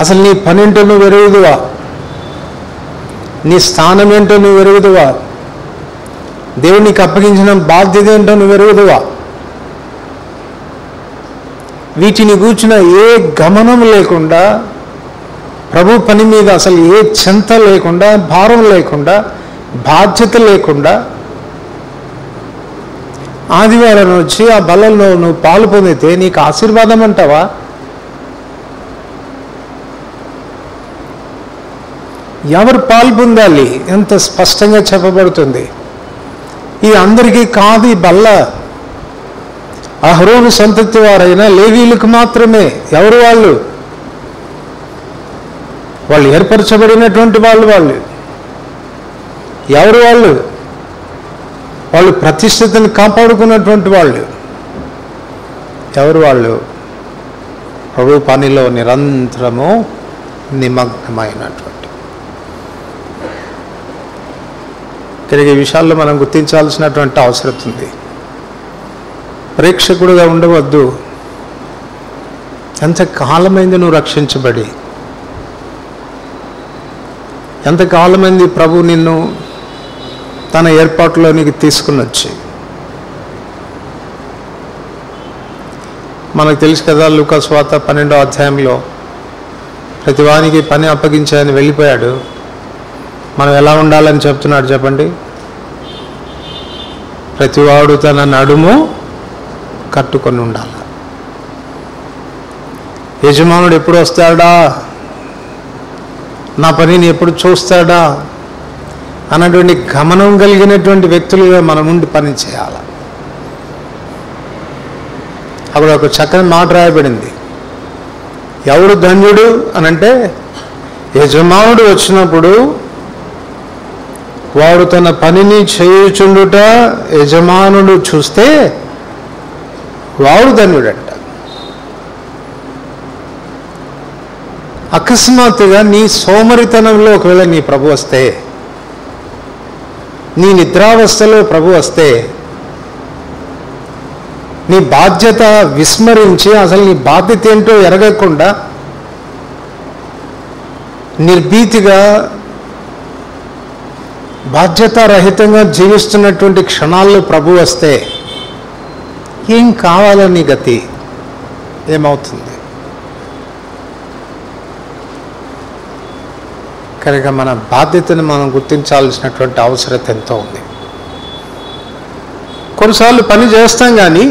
అసలు నీ పని ఏంటో నువ్వు ఎరుగుదువా? నీ స్థానం ఏంటో నువ్వు ఎరుగుదువా? దేవునికి అప్పగించిన బాధ్యత ఏంటో నువ్వు ఎరుగుదువా? వీటిని గూర్చిన ఏ గమనం లేకుండా, ప్రభు పని మీద అసలు ఏ చింత లేకుండా, భారం లేకుండా, బాధ్యత లేకుండా ఆదివారం వచ్చి ఆ బలంలో నువ్వు పాలు పొందితే నీకు ఆశీర్వాదం అంటావా? ఎవరు పాలు పొందాలి? ఎంత స్పష్టంగా చెప్పబడుతుంది. ఇది అందరికీ కాదు ఈ బల్ల. అహరోను సంతతి వారైన లేవీలకు మాత్రమే. ఎవరు వాళ్ళు? వాళ్ళు ఏర్పరచబడినటువంటి వాళ్ళు. ఎవరు వాళ్ళు? వాళ్ళు ప్రతిష్టతను కాపాడుకున్నటువంటి వాళ్ళు. ఎవరు వాళ్ళు? ప్రభు పనిలో నిరంతరము నిమగ్నమైనటువంటి. తిరిగి ఈ విషయాల్లో మనం గుర్తించాల్సినటువంటి అవసరం ఉంది. ప్రేక్షకుడుగా ఉండవద్దు. ఎంతకాలమైంది నువ్వు రక్షించబడి? ఎంతకాలమైంది ప్రభు నిన్ను తన ఏర్పాటులోనికి తీసుకుని వచ్చి? మనకు తెలుసు కదా, లూకా సువార్త 12వ అధ్యాయంలో ప్రతివానికి పని అప్పగించాయని వెళ్ళిపోయాడు. మనం ఎలా ఉండాలని చెప్తున్నాడు చెప్పండి? ప్రతివాడు తన నడుము కట్టుకొని ఉండాలి. యజమానుడు ఎప్పుడు వస్తాడా, నా పనిని ఎప్పుడు చూస్తాడా అన్నటువంటి గమనం కలిగినటువంటి వ్యక్తులుగా మనం ఉండి పని చేయాలి. అప్పుడు ఒక చక్కని మాట రాయబడింది. ఎవడు ధన్యుడు అనంటే, యజమానుడు వచ్చినప్పుడు వాడు తన పనిని చేయుచుండుట యజమానుడు చూస్తే వాడు ధన్యుడంట. అకస్మాత్తుగా నీ సోమరితనంలో ఒకవేళ నీ ప్రభు వస్తే, నీ నిద్రావస్థలో ప్రభు వస్తే, నీ బాధ్యత విస్మరించి అసలు నీ బాధ్యత ఏంటో ఎరగకుండా నిర్భీతిగా బాధ్యతారహితంగా జీవిస్తున్నటువంటి క్షణాల్లో ప్రభు వస్తే ఏం కావాలని గతి ఏమవుతుంది? కనుక మన బాధ్యతను మనం గుర్తించాల్సినటువంటి అవసరం ఎంతో ఉంది. కొన్నిసార్లు పని చేస్తాం కానీ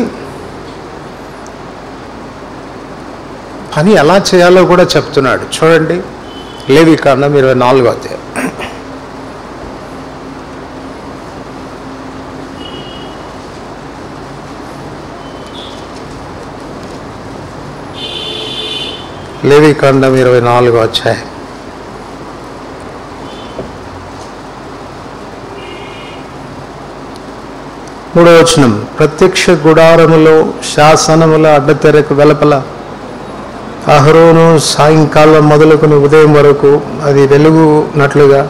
పని ఎలా చేయాలో కూడా చెప్తున్నాడు. చూడండి, లేవికాండం 24వ అధ్యాయం. లేవికాండం 24వ అధ్యాయం 3వ వచనం. ప్రత్యక్ష గుడారములో శాసనముల అడ్డతెరకు వెలుపల అహరోను సాయంకాలం మొదలుకొని ఉదయం వరకు అది వెలుగునట్లుగా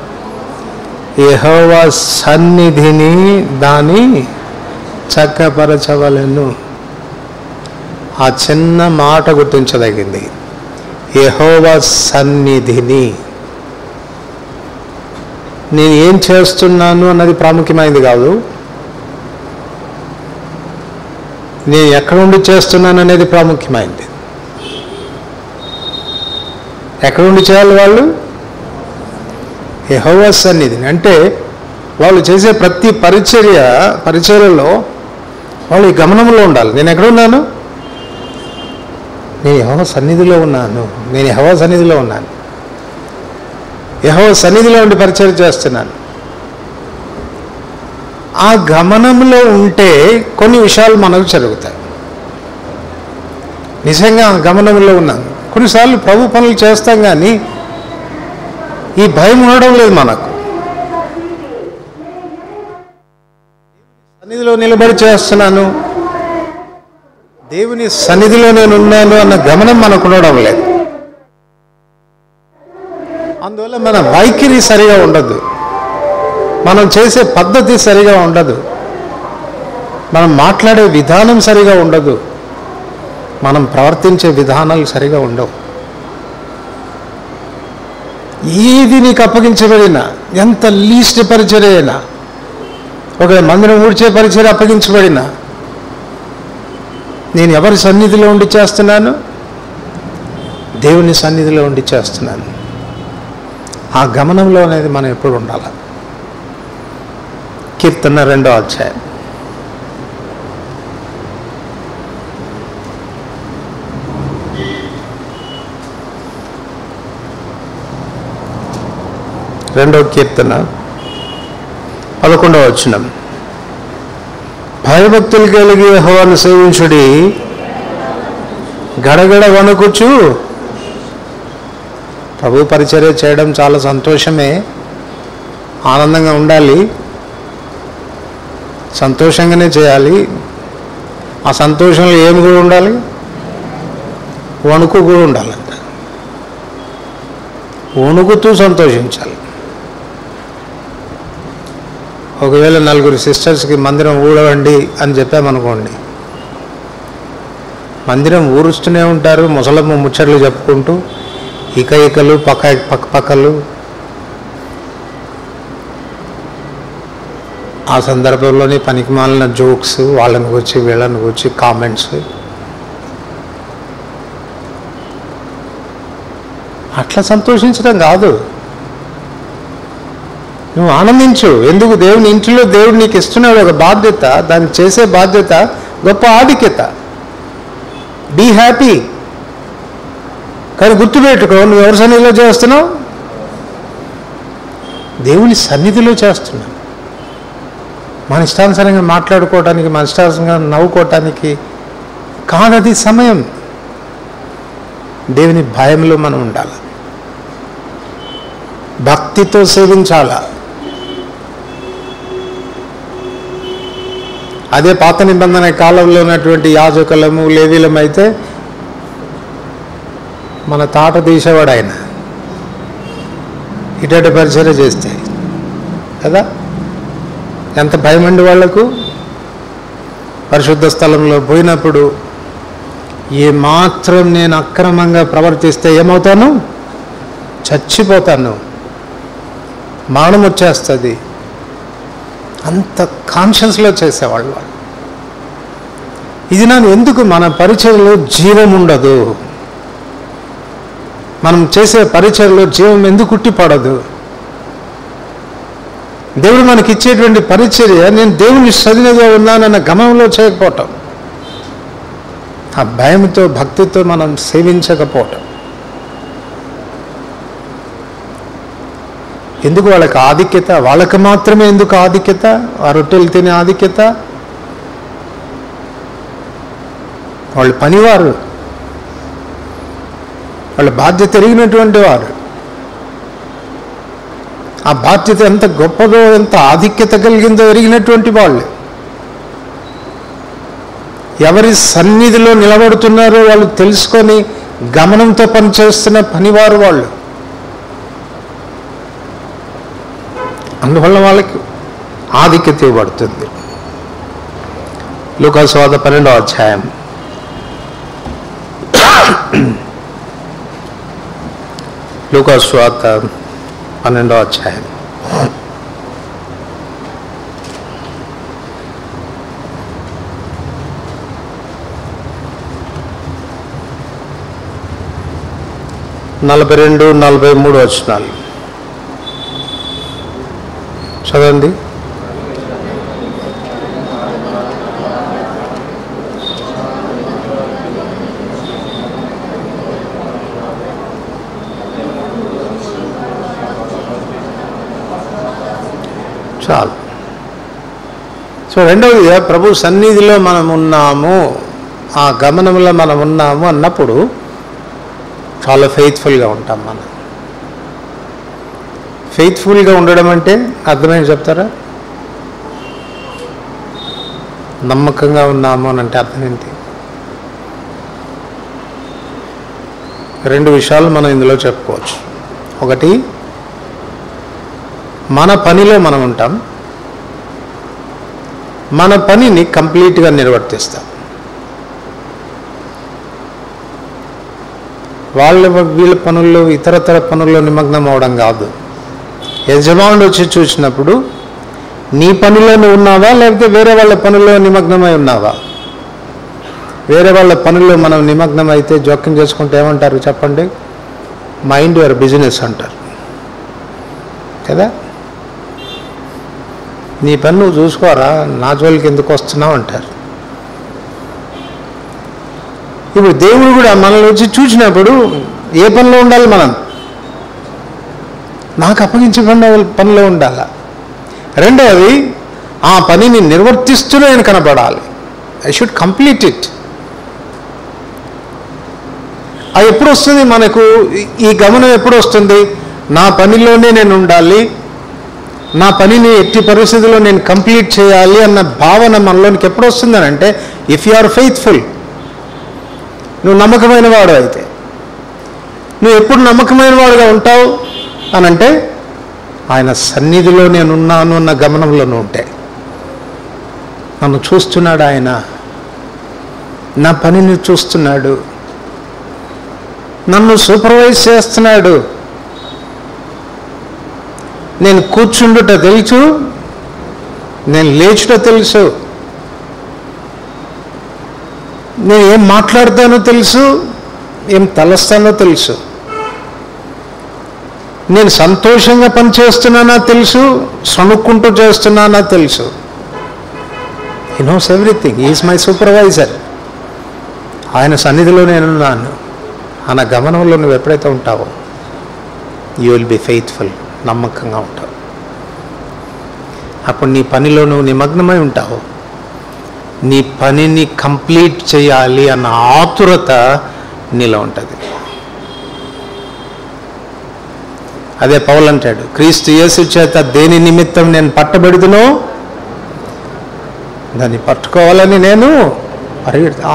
యెహోవా సన్నిధిని దాని చక్కపరచవలెను. ఆ చిన్న మాట గుర్తించదగింది. యెహోవా సన్నిధిని. నేను ఏం చేస్తున్నాను అన్నది ప్రాముఖ్యమైనది కాదు, నేను ఎక్కడ ఉండి చేస్తున్నాను అనేది ప్రాముఖ్యమైనది. ఎక్కడ ఉండి చేయాలి వాళ్ళు? యెహోవా సన్నిధిని. అంటే వాళ్ళు చేసే ప్రతి పరిచర్యలో వాళ్ళు ఈ గమనంలో ఉండాలి. నేను ఎక్కడున్నాను? నేను యెహోవా సన్నిధిలో ఉన్నాను. నేను యెహోవా సన్నిధిలో ఉన్నాను. యెహోవా సన్నిధిలో ఉండి పరిచర్య చేస్తున్నాను. ఆ గమనంలో ఉంటే కొన్ని విషయాలు మనకు జరుగుతాయి. నిజంగా ఆ గమనంలో ఉన్నాను. కొన్నిసార్లు ప్రభు పనులు చేస్తాం, కానీ ఈ భయం ఉండడం లేదు మనకు. సన్నిధిలో నిలబడి చేస్తున్నాను, దేవుని సన్నిధిలో నేను ఉన్నాను అన్న గమనం మనకు ఉండడం లేదు. అందువల్ల మన వైఖరి సరిగా ఉండదు, మనం చేసే పద్ధతి సరిగా ఉండదు, మనం మాట్లాడే విధానం సరిగా ఉండదు, మనం ప్రవర్తించే విధానాలు సరిగా ఉండవు. ఏది నీకు అప్పగించబడినా, ఎంత లీస్ట్ పరిచర్య అయినా, ఒక మందిరం ఊడ్చే పరిచర్య అప్పగించబడినా, నేను ఎవరి సన్నిధిలో ఉండి చేస్తున్నాను? దేవుని సన్నిధిలో ఉండి చేస్తున్నాను. ఆ గమనంలో అనేది మనం ఎప్పుడు ఉండాలి. కీర్తన 2వ అధ్యాయం 2వ కీర్తన 11వ వచనం. భయభక్తులు కలిగి యెహోవాను సేవించుడి, గడగడ వణుకుచు. ప్రభు పరిచర్య చేయడం చాలా సంతోషమే, ఆనందంగా ఉండాలి, సంతోషంగానే చేయాలి. ఆ సంతోషంలో ఏమి కూడా ఉండాలి? వణుకు కూడా ఉండాలంట. వణుకుతూ సంతోషించాలి. ఒకవేళ 4 సిస్టర్స్కి మందిరం ఊడవండి అని చెప్పామనుకోండి, మందిరం ఊరుస్తూనే ఉంటారు, ముసలమ్మ ముచ్చట్లు చెప్పుకుంటూ, ఇకలు పక్కలు. ఆ సందర్భంలోని పనికి మాలిన జోక్స్, వాళ్ళని గురించి వీళ్ళని గురించి కామెంట్స్. అట్లా సంతోషించడం కాదు. నువ్వు ఆనందించు. ఎందుకు? దేవుని ఇంటిలో దేవుడు నీకు ఇస్తున్నాడు ఒక బాధ్యత, దాన్ని చేసే బాధ్యత గొప్ప ఆధిక్యత. Be happy. కానీ గుర్తుపెట్టుకో, నువ్వు ఎవరి సన్నిధిలో చేస్తున్నావు? దేవుని సన్నిధిలో చేస్తున్నావు. మన ఇష్టానుసారంగా మాట్లాడుకోవటానికి, మన ఇష్టానుసారంగా నవ్వుకోవటానికి కాదది సమయం. దేవుని భయంలో మనం ఉండాలి, భక్తితో సేవించాలా. అదే పాత నిబంధన కాలంలో ఉన్నటువంటి యాజకులము, లేవీలము అయితే మన తాట తీసేవాడు ఆయన, ఇటువంటి పరిచర్య చేస్తే కదా. ఎంత భయం అండి వాళ్లకు. పరిశుద్ధ స్థలంలో పోయినప్పుడు ఏమాత్రం నేను అక్రమంగా ప్రవర్తిస్తే ఏమవుతాను? చచ్చిపోతాను, మరణం వచ్చేస్తుంది. అంత కాన్షియస్లో చేసేవాళ్ళు వాళ్ళు. ఇది నన్ను ఎందుకు? మన పరిచర్యలో జీవం ఉండదు, మనం చేసే పరిచర్యలో జీవం ఎందుకు ఉట్టిపడదు? దేవుడు మనకి ఇచ్చేటువంటి పరిచర్య నేను దేవుని సన్నిధిలో ఉన్నానన్న గమనంలో చేయకపోవటం, ఆ భయంతో భక్తితో మనం సేవించకపోవటం. ఎందుకు వాళ్ళకి ఆధిక్యత? వాళ్ళకి మాత్రమే ఎందుకు ఆధిక్యత? ఆ రొట్టెలు తినే ఆధిక్యత? వాళ్ళు పనివారు, వాళ్ళ బాధ్యత ఎరిగినటువంటి వారు. ఆ బాధ్యత ఎంత గొప్పదో, ఎంత ఆధిక్యత కలిగిందో ఎరిగినటువంటి వాళ్ళు. ఎవరి సన్నిధిలో నిలబడుతున్నారో వాళ్ళు తెలుసుకొని గమనంతో పనిచేస్తున్న పనివారు వాళ్ళు. అందువల్ల వాళ్ళకి ఆధిక్యత ఇవ్వబడుతుంది. లూకా సువార్త 12వ అధ్యాయం లూకా సువార్త 12వ అధ్యాయం నలభై 42-43 వచనాలు చదవండి. చాలు. సో రెండవది, ప్రభు సన్నిధిలో మనం ఉన్నాము, ఆ గమనంలో మనం ఉన్నాము అన్నప్పుడు చాలా ఫెయిత్ఫుల్గా ఉంటాం. మనం ఫెయిత్ఫుల్గా ఉండడం అంటే అర్థమైంది చెప్తారా? నమ్మకంగా ఉన్నాము అని అంటే అర్థం ఏంటి? రెండు విషయాలు మనం ఇందులో చెప్పుకోవచ్చు. ఒకటి, మన పనిలో మనం ఉంటాం, మన పనిని కంప్లీట్గా నిర్వర్తిస్తాం. వీళ్ళ పనుల్లో, ఇతరతర పనుల్లో నిమగ్నం అవడం కాదు. యజమానుడు వచ్చి చూసినప్పుడు నీ పనిలో నువ్వు ఉన్నావా, లేకపోతే వేరే వాళ్ళ పనుల్లో నిమగ్నమై ఉన్నావా? వేరే వాళ్ళ పనుల్లో మనం నిమగ్నం అయితే జోక్యం చేసుకుంటే ఏమంటారు చెప్పండి? మైండ్ యువర్ బిజినెస్ అంటారు కదా. నీ పని నువ్వు చూసుకోరా, నా జోలికి ఎందుకు వస్తున్నావు అంటారు. ఇప్పుడు దేవుడు కూడా మనల్ని వచ్చి చూసినప్పుడు ఏ పనిలో ఉండాలి? మనం నాకు అప్పగించబడిన పనిలో ఉండాలి. రెండవది, ఆ పనిని నిర్వర్తిస్తూ నేను కనపడాలి. I should complete it. అది ఎప్పుడు వస్తుంది మనకు? ఈ గమనం ఎప్పుడు వస్తుంది? నా పనిలోనే నేను ఉండాలి, నా పనిని ఎట్టి పరిస్థితుల్లో నేను కంప్లీట్ చేయాలి అన్న భావన మనలోనికి ఎప్పుడు వస్తుంది అని అంటే, ఇఫ్ యు ఆర్ ఫెయిత్ఫుల్, నువ్వు నమ్మకమైన వాడు అయితే. నువ్వు ఎప్పుడు నమ్మకమైన వాడుగా ఉంటావు అనంటే, ఆయన సన్నిధిలో నేనున్నాను అన్న గమనంలోనూ ఉంటే. నన్ను చూస్తున్నాడు ఆయన, నా పనిని చూస్తున్నాడు, నన్ను సూపర్వైజ్ చేస్తున్నాడు. నేను కూర్చుండుట తెలుసు, నేను లేచుట తెలుసు, నేను ఏం మాట్లాడతానో తెలుసు, ఏం తలస్తానో తెలుసు, నేను సంతోషంగా పనిచేస్తున్నానా తెలుసు, సణుక్కుంటూ చేస్తున్నానా తెలుసు. He knows everything. He is my supervisor. ఆయన సన్నిధిలో నేనున్నాను అన్న గమనంలో నువ్వు ఎప్పుడైతే ఉంటావో, యూ విల్ బి ఫెయిత్ఫుల్, నమ్మకంగా ఉంటావు. అప్పుడు నీ పనిలో నువ్వు నిమగ్నమై ఉంటావు. నీ పనిని కంప్లీట్ చేయాలి అన్న ఆతురత నీలో ఉంటుంది. అదే పౌలు అంటాడు, క్రీస్తు యేసు చేత దేని నిమిత్తం నేను పట్టబడిదునో దాన్ని పట్టుకోవాలని నేను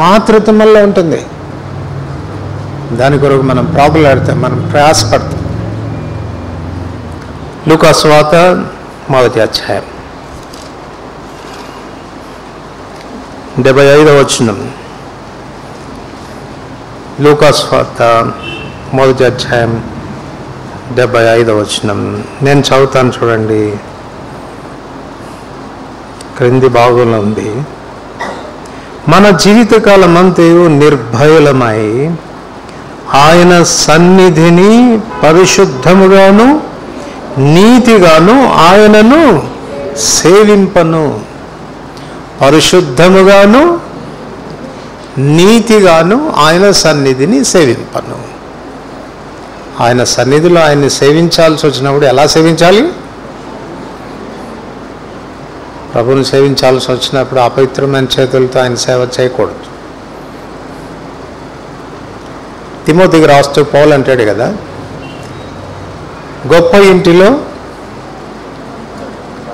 ఆతురత వల్ల ఉంటుంది. దాని కొరకు మనం ప్రాకులాడతాం, మనం ప్రయాసపడతాం. లూకా సువార్త 1వ అధ్యాయం 75వ వచనం. లూకా సువార్త 1వ అధ్యాయం 75వ వచనం నేను చదువుతాను చూడండి. క్రింది భాగంలో ఉంది, మన జీవితకాలం అంతయు నిర్భయులమై ఆయన సన్నిధిని పరిశుద్ధముగాను నీతిగాను ఆయనను సేవింపను. పరిశుద్ధముగాను నీతిగాను ఆయన సన్నిధిని సేవింపను. ఆయన సన్నిధిలో ఆయన్ని సేవించాల్సి వచ్చినప్పుడు ఎలా సేవించాలి? ప్రభువుని సేవించాల్సి వచ్చినప్పుడు అపవిత్రమైన చేతులతో ఆయన సేవ చేయకూడదు. తిమోతికి రాస్తూ పౌలు అంటాడు కదా, గొప్ప ఇంటిలో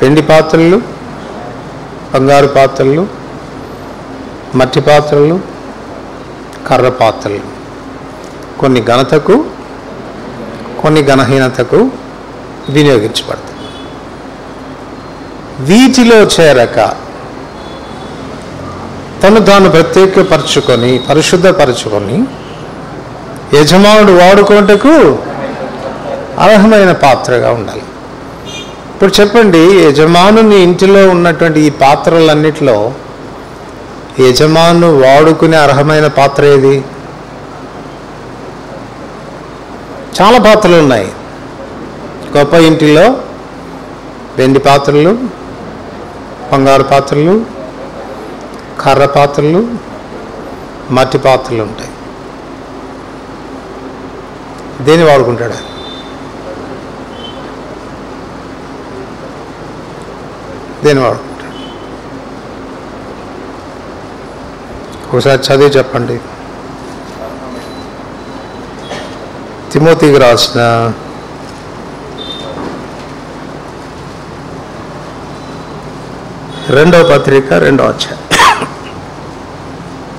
వెండి పాత్రలు, బంగారు పాత్రలు, మట్టి పాత్రలు, కర్ర పాత్రలు, కొన్ని ఘనతకు కొన్ని ఘనహీనతకు వినియోగించబడతాయి. వీటిలో చేరక తను తాను ప్రత్యేకపరచుకొని పరిశుద్ధపరచుకొని యజమానుడు వాడుకోవటకు అర్హమైన పాత్రగా ఉండాలి. ఇప్పుడు చెప్పండి, యజమానుని ఇంటిలో ఉన్నటువంటి ఈ పాత్రలన్నిటిలో యజమాను వాడుకునే అర్హమైన పాత్ర ఏది? చాలా పాత్రలు ఉన్నాయి. గొప్ప ఇంటిలో వెండి పాత్రలు, బంగారు పాత్రలు, కర్ర పాత్రలు, మట్టి పాత్రలు ఉంటాయి. దేన్ని వాడుకుంటాడు? దేన్ని వాడుకుంటాడు? ఒకసారి చదివి చెప్పండి. తిమోతికి రాసిన రెండవ పత్రిక 2వ అధ్యాయం.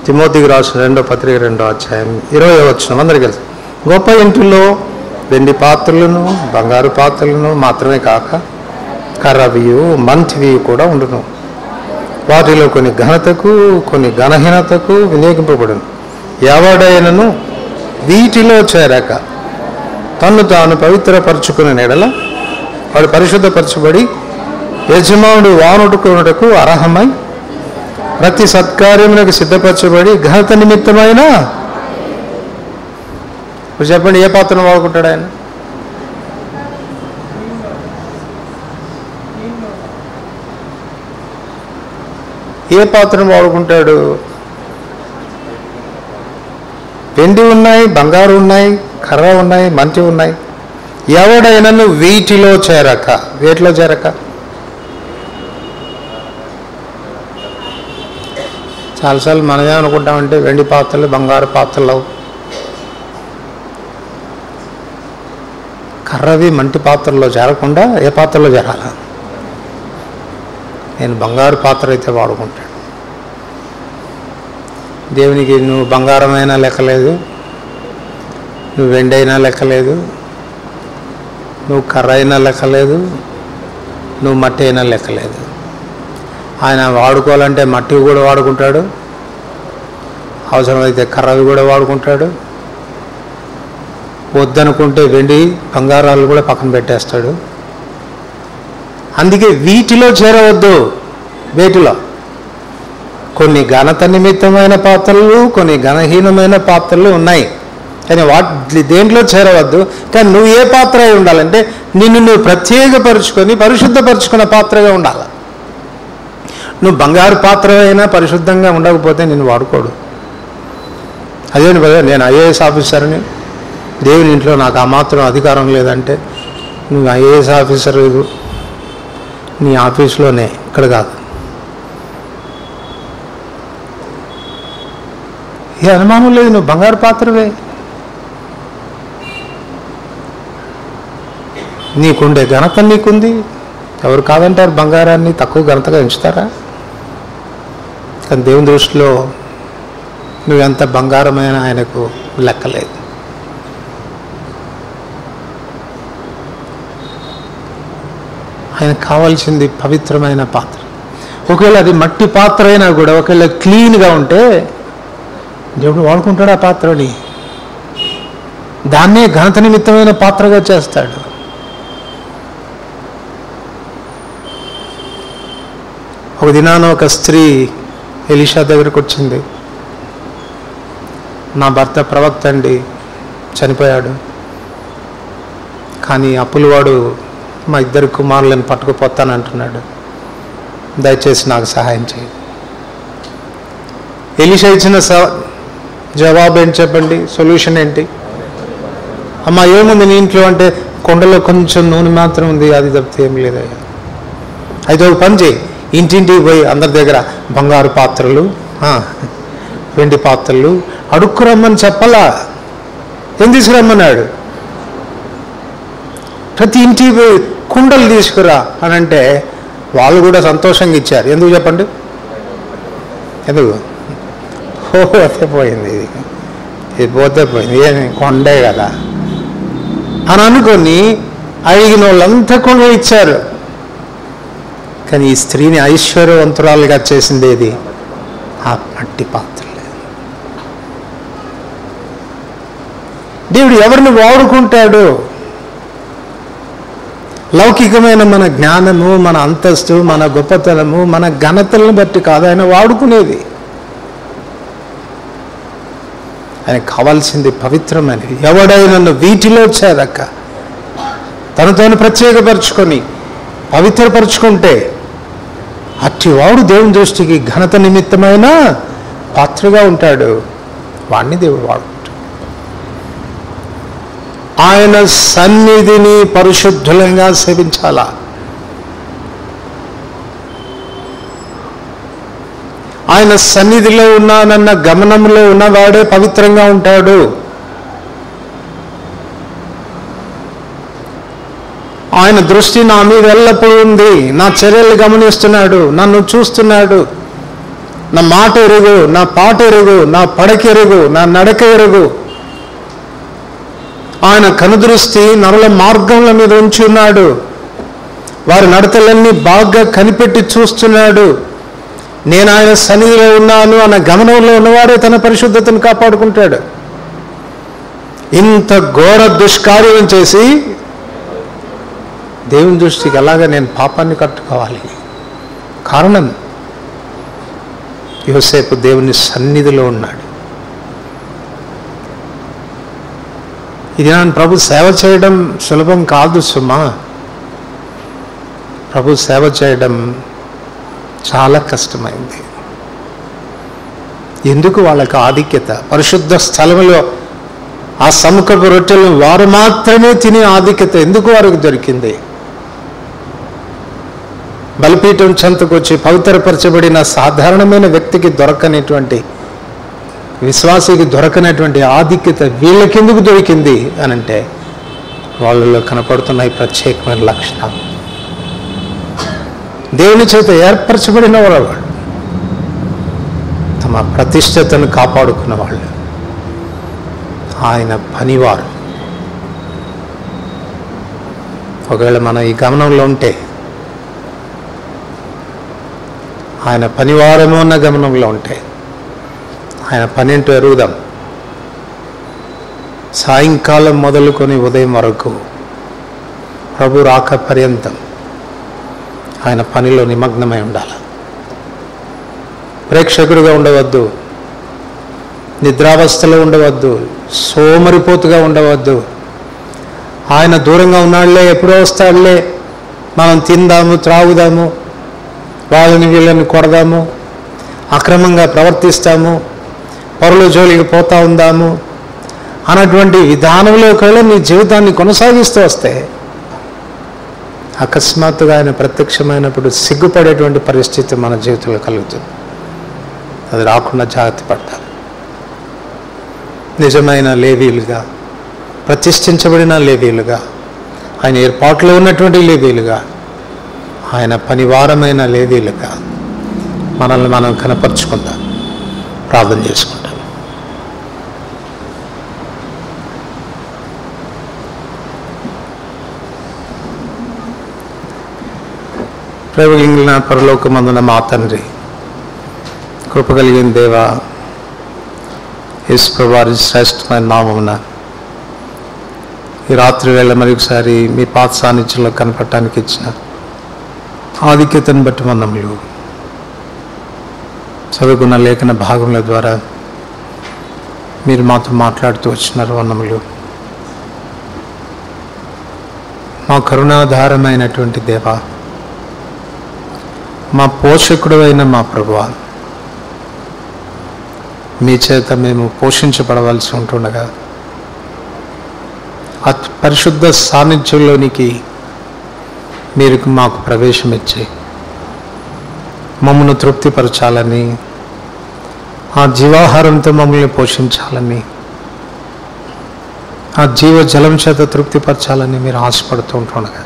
తిమోతికి రాసిన 2వ పత్రిక 2వ అధ్యాయం 20వ వచనం అందరికీ తెలుసు. గొప్ప ఇంటిలో వెండి పాత్రలను, బంగారు పాత్రలను మాత్రమే కాక కర్రవియు మంటివి కూడా ఉండును. వాటిలో కొన్ని ఘనతకు కొన్ని ఘనహీనతకు వినియోగింపబడును. ఎవడైనను వీటిలో చేరక తను తాను పవిత్రపరచుకునే నెడల వాడు పరిశుద్ధపరచబడి యజమానుడు వానుడుకున్నటకు అర్హమై ప్రతి సత్కార్యమునకు సిద్ధపరచబడి ఘనత నిమిత్తమైన. ఇప్పుడు చెప్పండి, ఏ పాత్రను వాడుకుంటాడు ఆయన? ఏ పాత్రను వాడుకుంటాడు? వెండి ఉన్నాయి, బంగారు ఉన్నాయి, కర్ర ఉన్నాయి, మంటి ఉన్నాయి. ఎవడైనను వీటిలో చేరక, వేటిలో చేరక? చాలాసార్లు మనమే అనుకుంటామంటే వెండి పాత్రలు, బంగారు పాత్రలు, కర్రవి మంటి పాత్రలో చేరకుండా ఏ పాత్రలో చేరాలా? నేను బంగారు పాత్ర అయితే వాడుకుంటాడు. దేవునికి నువ్వు బంగారమైనా లెక్కలేదు, నువ్వు వెండి అయినా లెక్కలేదు, నువ్వు కర్ర అయినా లెక్కలేదు, నువ్వు మట్టి అయినా లెక్కలేదు. ఆయన వాడుకోవాలంటే మట్టి కూడా వాడుకుంటాడు, అవసరమైతే కర్రవి కూడా వాడుకుంటాడు, వద్దనుకుంటే వెండి బంగారాలు కూడా పక్కన పెట్టేస్తాడు. అందుకే వీటిలో చేరవద్దు. వేటిలో? కొన్ని ఘనత నిమిత్తమైన పాత్రలు, కొన్ని ఘనహీనమైన పాత్రలు ఉన్నాయి. కానీ దేంట్లో చేరవద్దు. కానీ నువ్వు ఏ పాత్ర అయి ఉండాలంటే నిన్ను నువ్వు ప్రత్యేకపరుచుకొని పరిశుద్ధపరుచుకున్న పాత్రగా ఉండాలి. నువ్వు బంగారు పాత్ర అయినా పరిశుద్ధంగా ఉండకపోతే నిన్ను వాడుకోడు. అదేంటి కదా, నేను ఐఏఎస్ ఆఫీసర్ని, దేవుని ఇంట్లో నాకు ఆ మాత్రం అధికారం లేదంటే నువ్వు ఐఏఎస్ ఆఫీసర్ నీ ఆఫీస్లోనే, ఇక్కడ కాదు. ఏ అనుమానం లేదు, నువ్వు బంగారు పాత్రవే. నీకుండే ఘనత నీకుంది. ఎవరు కాదంటారు బంగారాన్ని తక్కువ ఘనతగా ఎంచుతారా? కానీ దేవుని దృష్టిలో నువ్వెంత బంగారమైన ఆయనకు లెక్కలేదు. ఆయనకు కావాల్సింది పవిత్రమైన పాత్ర. ఒకవేళ అది మట్టి పాత్ర అయినా కూడా ఒకవేళ క్లీన్గా ఉంటే దేవుడు వాడుకుంటాడు ఆ పాత్రని. దాన్నే ఘనత నిమిత్తమైన పాత్రగా చేస్తాడు. ఒక దినాన ఒక స్త్రీ ఎలీషా దగ్గరకు వచ్చింది. నా భర్త ప్రవక్త అండి, చనిపోయాడు, కానీ అప్పులవాడు మా ఇద్దరు కుమారులను పట్టుకుపోతానంటున్నాడు, దయచేసి నాకు సహాయం చేయి. ఎలీషా ఇచ్చిన జవాబు ఏంటి చెప్పండి? సొల్యూషన్ ఏంటి? అమ్మ ఏముంది నీ ఇంట్లో అంటే, కొండలో కొంచెం నూనె మాత్రం ఉంది, అది తప్పితే ఏం లేదయ్యా. అయితే ఒక పని చేయి, ఇంటింటికి పోయి అందరి దగ్గర బంగారు పాత్రలు, వెండి పాత్రలు అడుక్కురమ్మని చెప్పలా. ఏం తీసుకురమ్మన్నాడు? ప్రతి ఇంటి కుండలు తీసుకురా అని అంటే వాళ్ళు కూడా సంతోషంగా ఇచ్చారు. ఎందుకు చెప్పండి? ఎందుకు? పోతే పోయింది, ఇది పోతే పోయింది, ఏమి కొండే కదా అని అనుకొని అడిగిన వాళ్ళంతా కుండ ఇచ్చారు. కానీ ఈ స్త్రీని ఐశ్వర్యవంతురాలుగా చేసింది ఏది? ఆ మట్టి పాత్రలే. దేవుడు ఎవరిని వాడుకుంటాడు? లౌకికమైన మన జ్ఞానము, మన అంతస్తు, మన గొప్పతనము, మన ఘనతలను బట్టి కాదు ఆయన వాడుకునేది. ఆయనకు కావాల్సింది పవిత్రమైనది. ఎవడైనా వీటిలో చేరక తనతోని ప్రత్యేకపరుచుకొని పవిత్రపరుచుకుంటే అట్టి వాడు దేవుని దృష్టికి ఘనత నిమిత్తమైన పాత్రగా ఉంటాడు. వాడిని దేవుడు వాడుకుంటాడు. ఆయన సన్నిధిని పరిశుద్ధులంగా సేవించాలా. ఆయన సన్నిధిలో ఉన్నానన్న గమనంలో ఉన్నవాడే పవిత్రంగా ఉంటాడు. ఆయన దృష్టి నా మీద ఎల్లప్పుడూ ఉంది. నా చర్యలు గమనిస్తున్నాడు, నన్ను చూస్తున్నాడు. నా మాట ఎరుగు, నా పాట ఎరుగు, నా పడక ఎరుగు, నా నడక ఎరుగు. ఆయన కనుదృష్టి నరుల మార్గంల మీద ఉంచి ఉన్నాడు. వారి నడతలన్నీ బాగా కనిపెట్టి చూస్తున్నాడు. నేను ఆయన సన్నిధిలో ఉన్నాను అన్న గమనంలో ఉన్నవాడే తన పరిశుద్ధతను కాపాడుకుంటాడు. ఇంత ఘోర దుష్కార్యం చేసి దేవుని దృష్టికి ఎలాగా నేను పాపాన్ని కట్టుకోవాలి? కారణం యోసేపు దేవుని సన్నిధిలో ఉన్నాడు. ఇది నా ప్రభు సేవ చేయడం సులభం కాదు సుమా. ప్రభు సేవ చేయడం చాలా కష్టమైంది. ఎందుకు? వాళ్ళకి ఆధిక్యత. పరిశుద్ధ స్థలంలో ఆ సముఖపు రొట్టెలను వారు మాత్రమే తినే ఆధిక్యత ఎందుకు వారికి దొరికింది? బలిపీఠం చెంతకొచ్చి పవిత్రపరచబడిన సాధారణమైన వ్యక్తికి దొరకనటువంటి, విశ్వాసికి దొరకనటువంటి ఆధిక్యత వీళ్ళకెందుకు దొరికింది అని అంటే వాళ్ళలో కనపడుతున్న ఈ ప్రత్యేకమైన లక్షణం. దేవుని చేత ఏర్పరచబడిన వాళ్ళు, తమ ప్రతిష్టతను కాపాడుకున్న వాళ్ళు, ఆయన పనివారు. ఒకవేళ మనం ఈ గమనంలో ఉంటే, ఆయన పనివారము అన్న గమనంలో ఉంటే ఆయన పనేంటో ఎరుగుదాం. సాయంకాలం మొదలుకొని ఉదయం వరకు ప్రభు రాక పర్యంతం ఆయన పనిలో నిమగ్నమై ఉండాలి. ప్రేక్షకుడిగా ఉండవద్దు, నిద్రావస్థలో ఉండవద్దు, సోమరిపోతుగా ఉండవద్దు. ఆయన దూరంగా ఉన్నాడులే, ఎప్పుడో వస్తాడులే, మనం తిందాము, త్రాగుదాము, వాళ్ళని వీళ్ళని కొడదాము, అక్రమంగా ప్రవర్తిస్తాము, పరుల జోలికి పోతా ఉందాము అన్నటువంటి విధానంలో ఒకవేళ నీ జీవితాన్ని కొనసాగిస్తూ వస్తే అకస్మాత్తుగా ఆయన ప్రత్యక్షమైనప్పుడు సిగ్గుపడేటువంటి పరిస్థితి మన జీవితంలో కలుగుతుంది. అది రాకుండా జాగ్రత్త పడతారు. నిజమైన లేవీలుగా, ప్రతిష్ఠించబడిన లేవీలుగా, ఆయన ఏర్పాట్లో ఉన్నటువంటి లేవీలుగా, ఆయన పనివారమైన లేవీలుగా మనల్ని మనం కనపరుచుకుందాం. ప్రార్థన చేసుకుంటాం. ప్రేమ కలిగిన పరలోకమందున మా తండ్రి, కృప కలిగిన దేవా, యేసు ప్రభువారి శ్రేష్టమైన నామమున ఈ రాత్రి వేళ మరొకసారి మీ పాత సాన్నిధ్యంలో కనపడటానికి ఇచ్చిన ఆధిక్యతను బట్టి వందములు. చదువుకున్న లేఖన భాగముల ద్వారా మీరు మాతో మాట్లాడుతూ వచ్చినారు. వందములు. మా కరుణాధారమైనటువంటి దేవా, మా పోషకుడు అయిన మా ప్రభువా, మీ చేత మేము పోషించబడవలసి ఉంటుండగా పరిశుద్ధ సాన్నిధ్యంలోనికి మీరు మాకు ప్రవేశం ఇచ్చి మమ్మల్ని తృప్తిపరచాలని, ఆ జీవాహారంతో మమ్మల్ని పోషించాలని ఆ జీవ జలం చేత తృప్తిపరచాలని మీరు ఆశపడుతూ ఉంటుండగా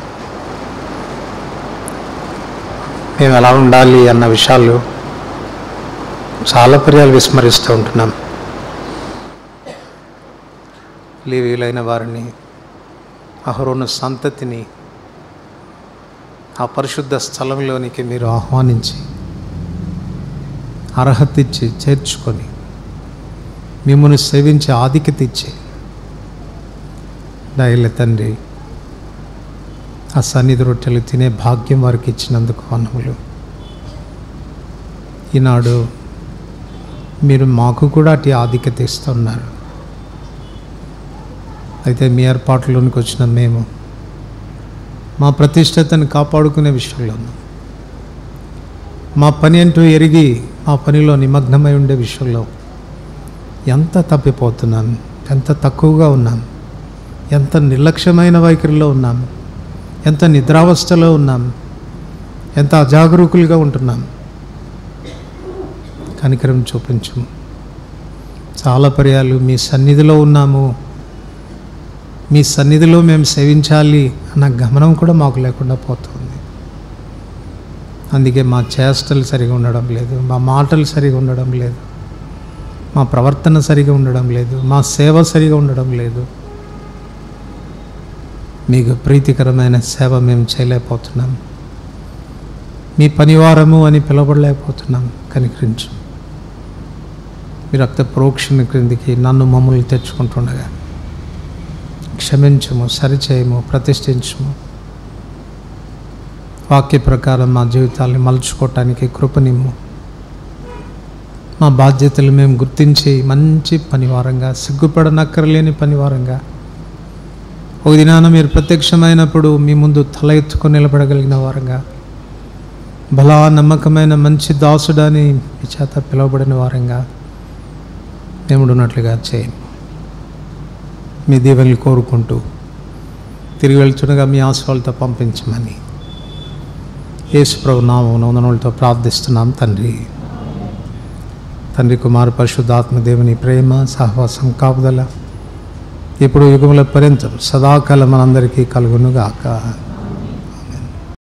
మేము ఎలా ఉండాలి అన్న విషయాలు చాలా పర్యాలు విస్మరిస్తూ ఉంటున్నాం. లేవీయులైన వారిని, అహరోను సంతతిని ఆ పరిశుద్ధ స్థలంలోనికి మీరు ఆహ్వానించి అర్హత ఇచ్చి చేర్చుకొని మిమ్మల్ని సేవించే ఆధిక్యత ఇచ్చి దయల తండ్రి ఆ సన్నిధి రొట్టెలు తినే భాగ్యం వారికి ఇచ్చినందుకు వందనములు. ఈనాడు మీరు మాకు కూడా అటు ఆధిక్యత ఇస్తున్నారు. అయితే మీ ఏర్పాట్లోనికి వచ్చిన మేము మా ప్రతిష్టతను కాపాడుకునే విషయంలో ఉన్నాం. మా పని అంటూ ఎరిగి మా పనిలో నిమగ్నమై ఉండే విషయంలో ఎంత తప్పిపోతున్నాం, ఎంత తక్కువగా ఉన్నాం, ఎంత నిర్లక్ష్యమైన వైఖరిలో ఉన్నాం, ఎంత నిద్రావస్థలో ఉన్నాం, ఎంత అజాగరూకులుగా ఉంటున్నాం. కనికరం చూపించు. చాలా పర్యాలు మీ సన్నిధిలో ఉన్నాము, మీ సన్నిధిలో మేము సేవించాలి అన్న గమనం కూడా మాకు లేకుండా పోతుంది. అందుకే మా చేష్టలు సరిగా ఉండడం లేదు, మా మాటలు సరిగా ఉండడం లేదు, మా ప్రవర్తన సరిగా ఉండడం లేదు, మా సేవ సరిగా ఉండడం లేదు. మీకు ప్రీతికరమైన సేవ మేము చేయలేకపోతున్నాం, మీ పనివారము అని పిలవడలేకపోతున్నాం. కనికరించు. మీ రక్త ప్రోక్షణ క్రిందికి నన్ను మమ్మల్ని తెచ్చుకుంటుండగా క్షమించము, సరిచేయము, ప్రతిష్ఠించము. వాక్య ప్రకారం మా జీవితాన్ని మలుచుకోవటానికి కృపనిమ్ము. మా బాధ్యతలు మేము గుర్తించి మంచి పనివారంగా, సిగ్గుపడనక్కరలేని పనివారంగా, ఒక దినాన మీరు ప్రత్యక్షమైనప్పుడు మీ ముందు తల ఎత్తుకొని నిలబడగలిగిన వారంగా, బలా నమ్మకమైన మంచి దాసుడని మీ చేత పిలువబడిన వారంగా మేము ఉన్నట్లుగా చేయండి. మీ దీవెనలు కోరుకుంటూ తిరిగి వెళ్తుండగా మీ ఆశీర్వాదాలతో పంపించమని యేసు ప్రభు నామమున వందనములతో ప్రార్థిస్తున్నాం తండ్రి. తండ్రి, కుమార పరిశుద్ధాత్మ దేవుని ప్రేమ, సహవాసం, కాపుదల ఇప్పుడు యుగముల పర్యంతం సదాకాలం మనందరికీ కలుగునుగాక.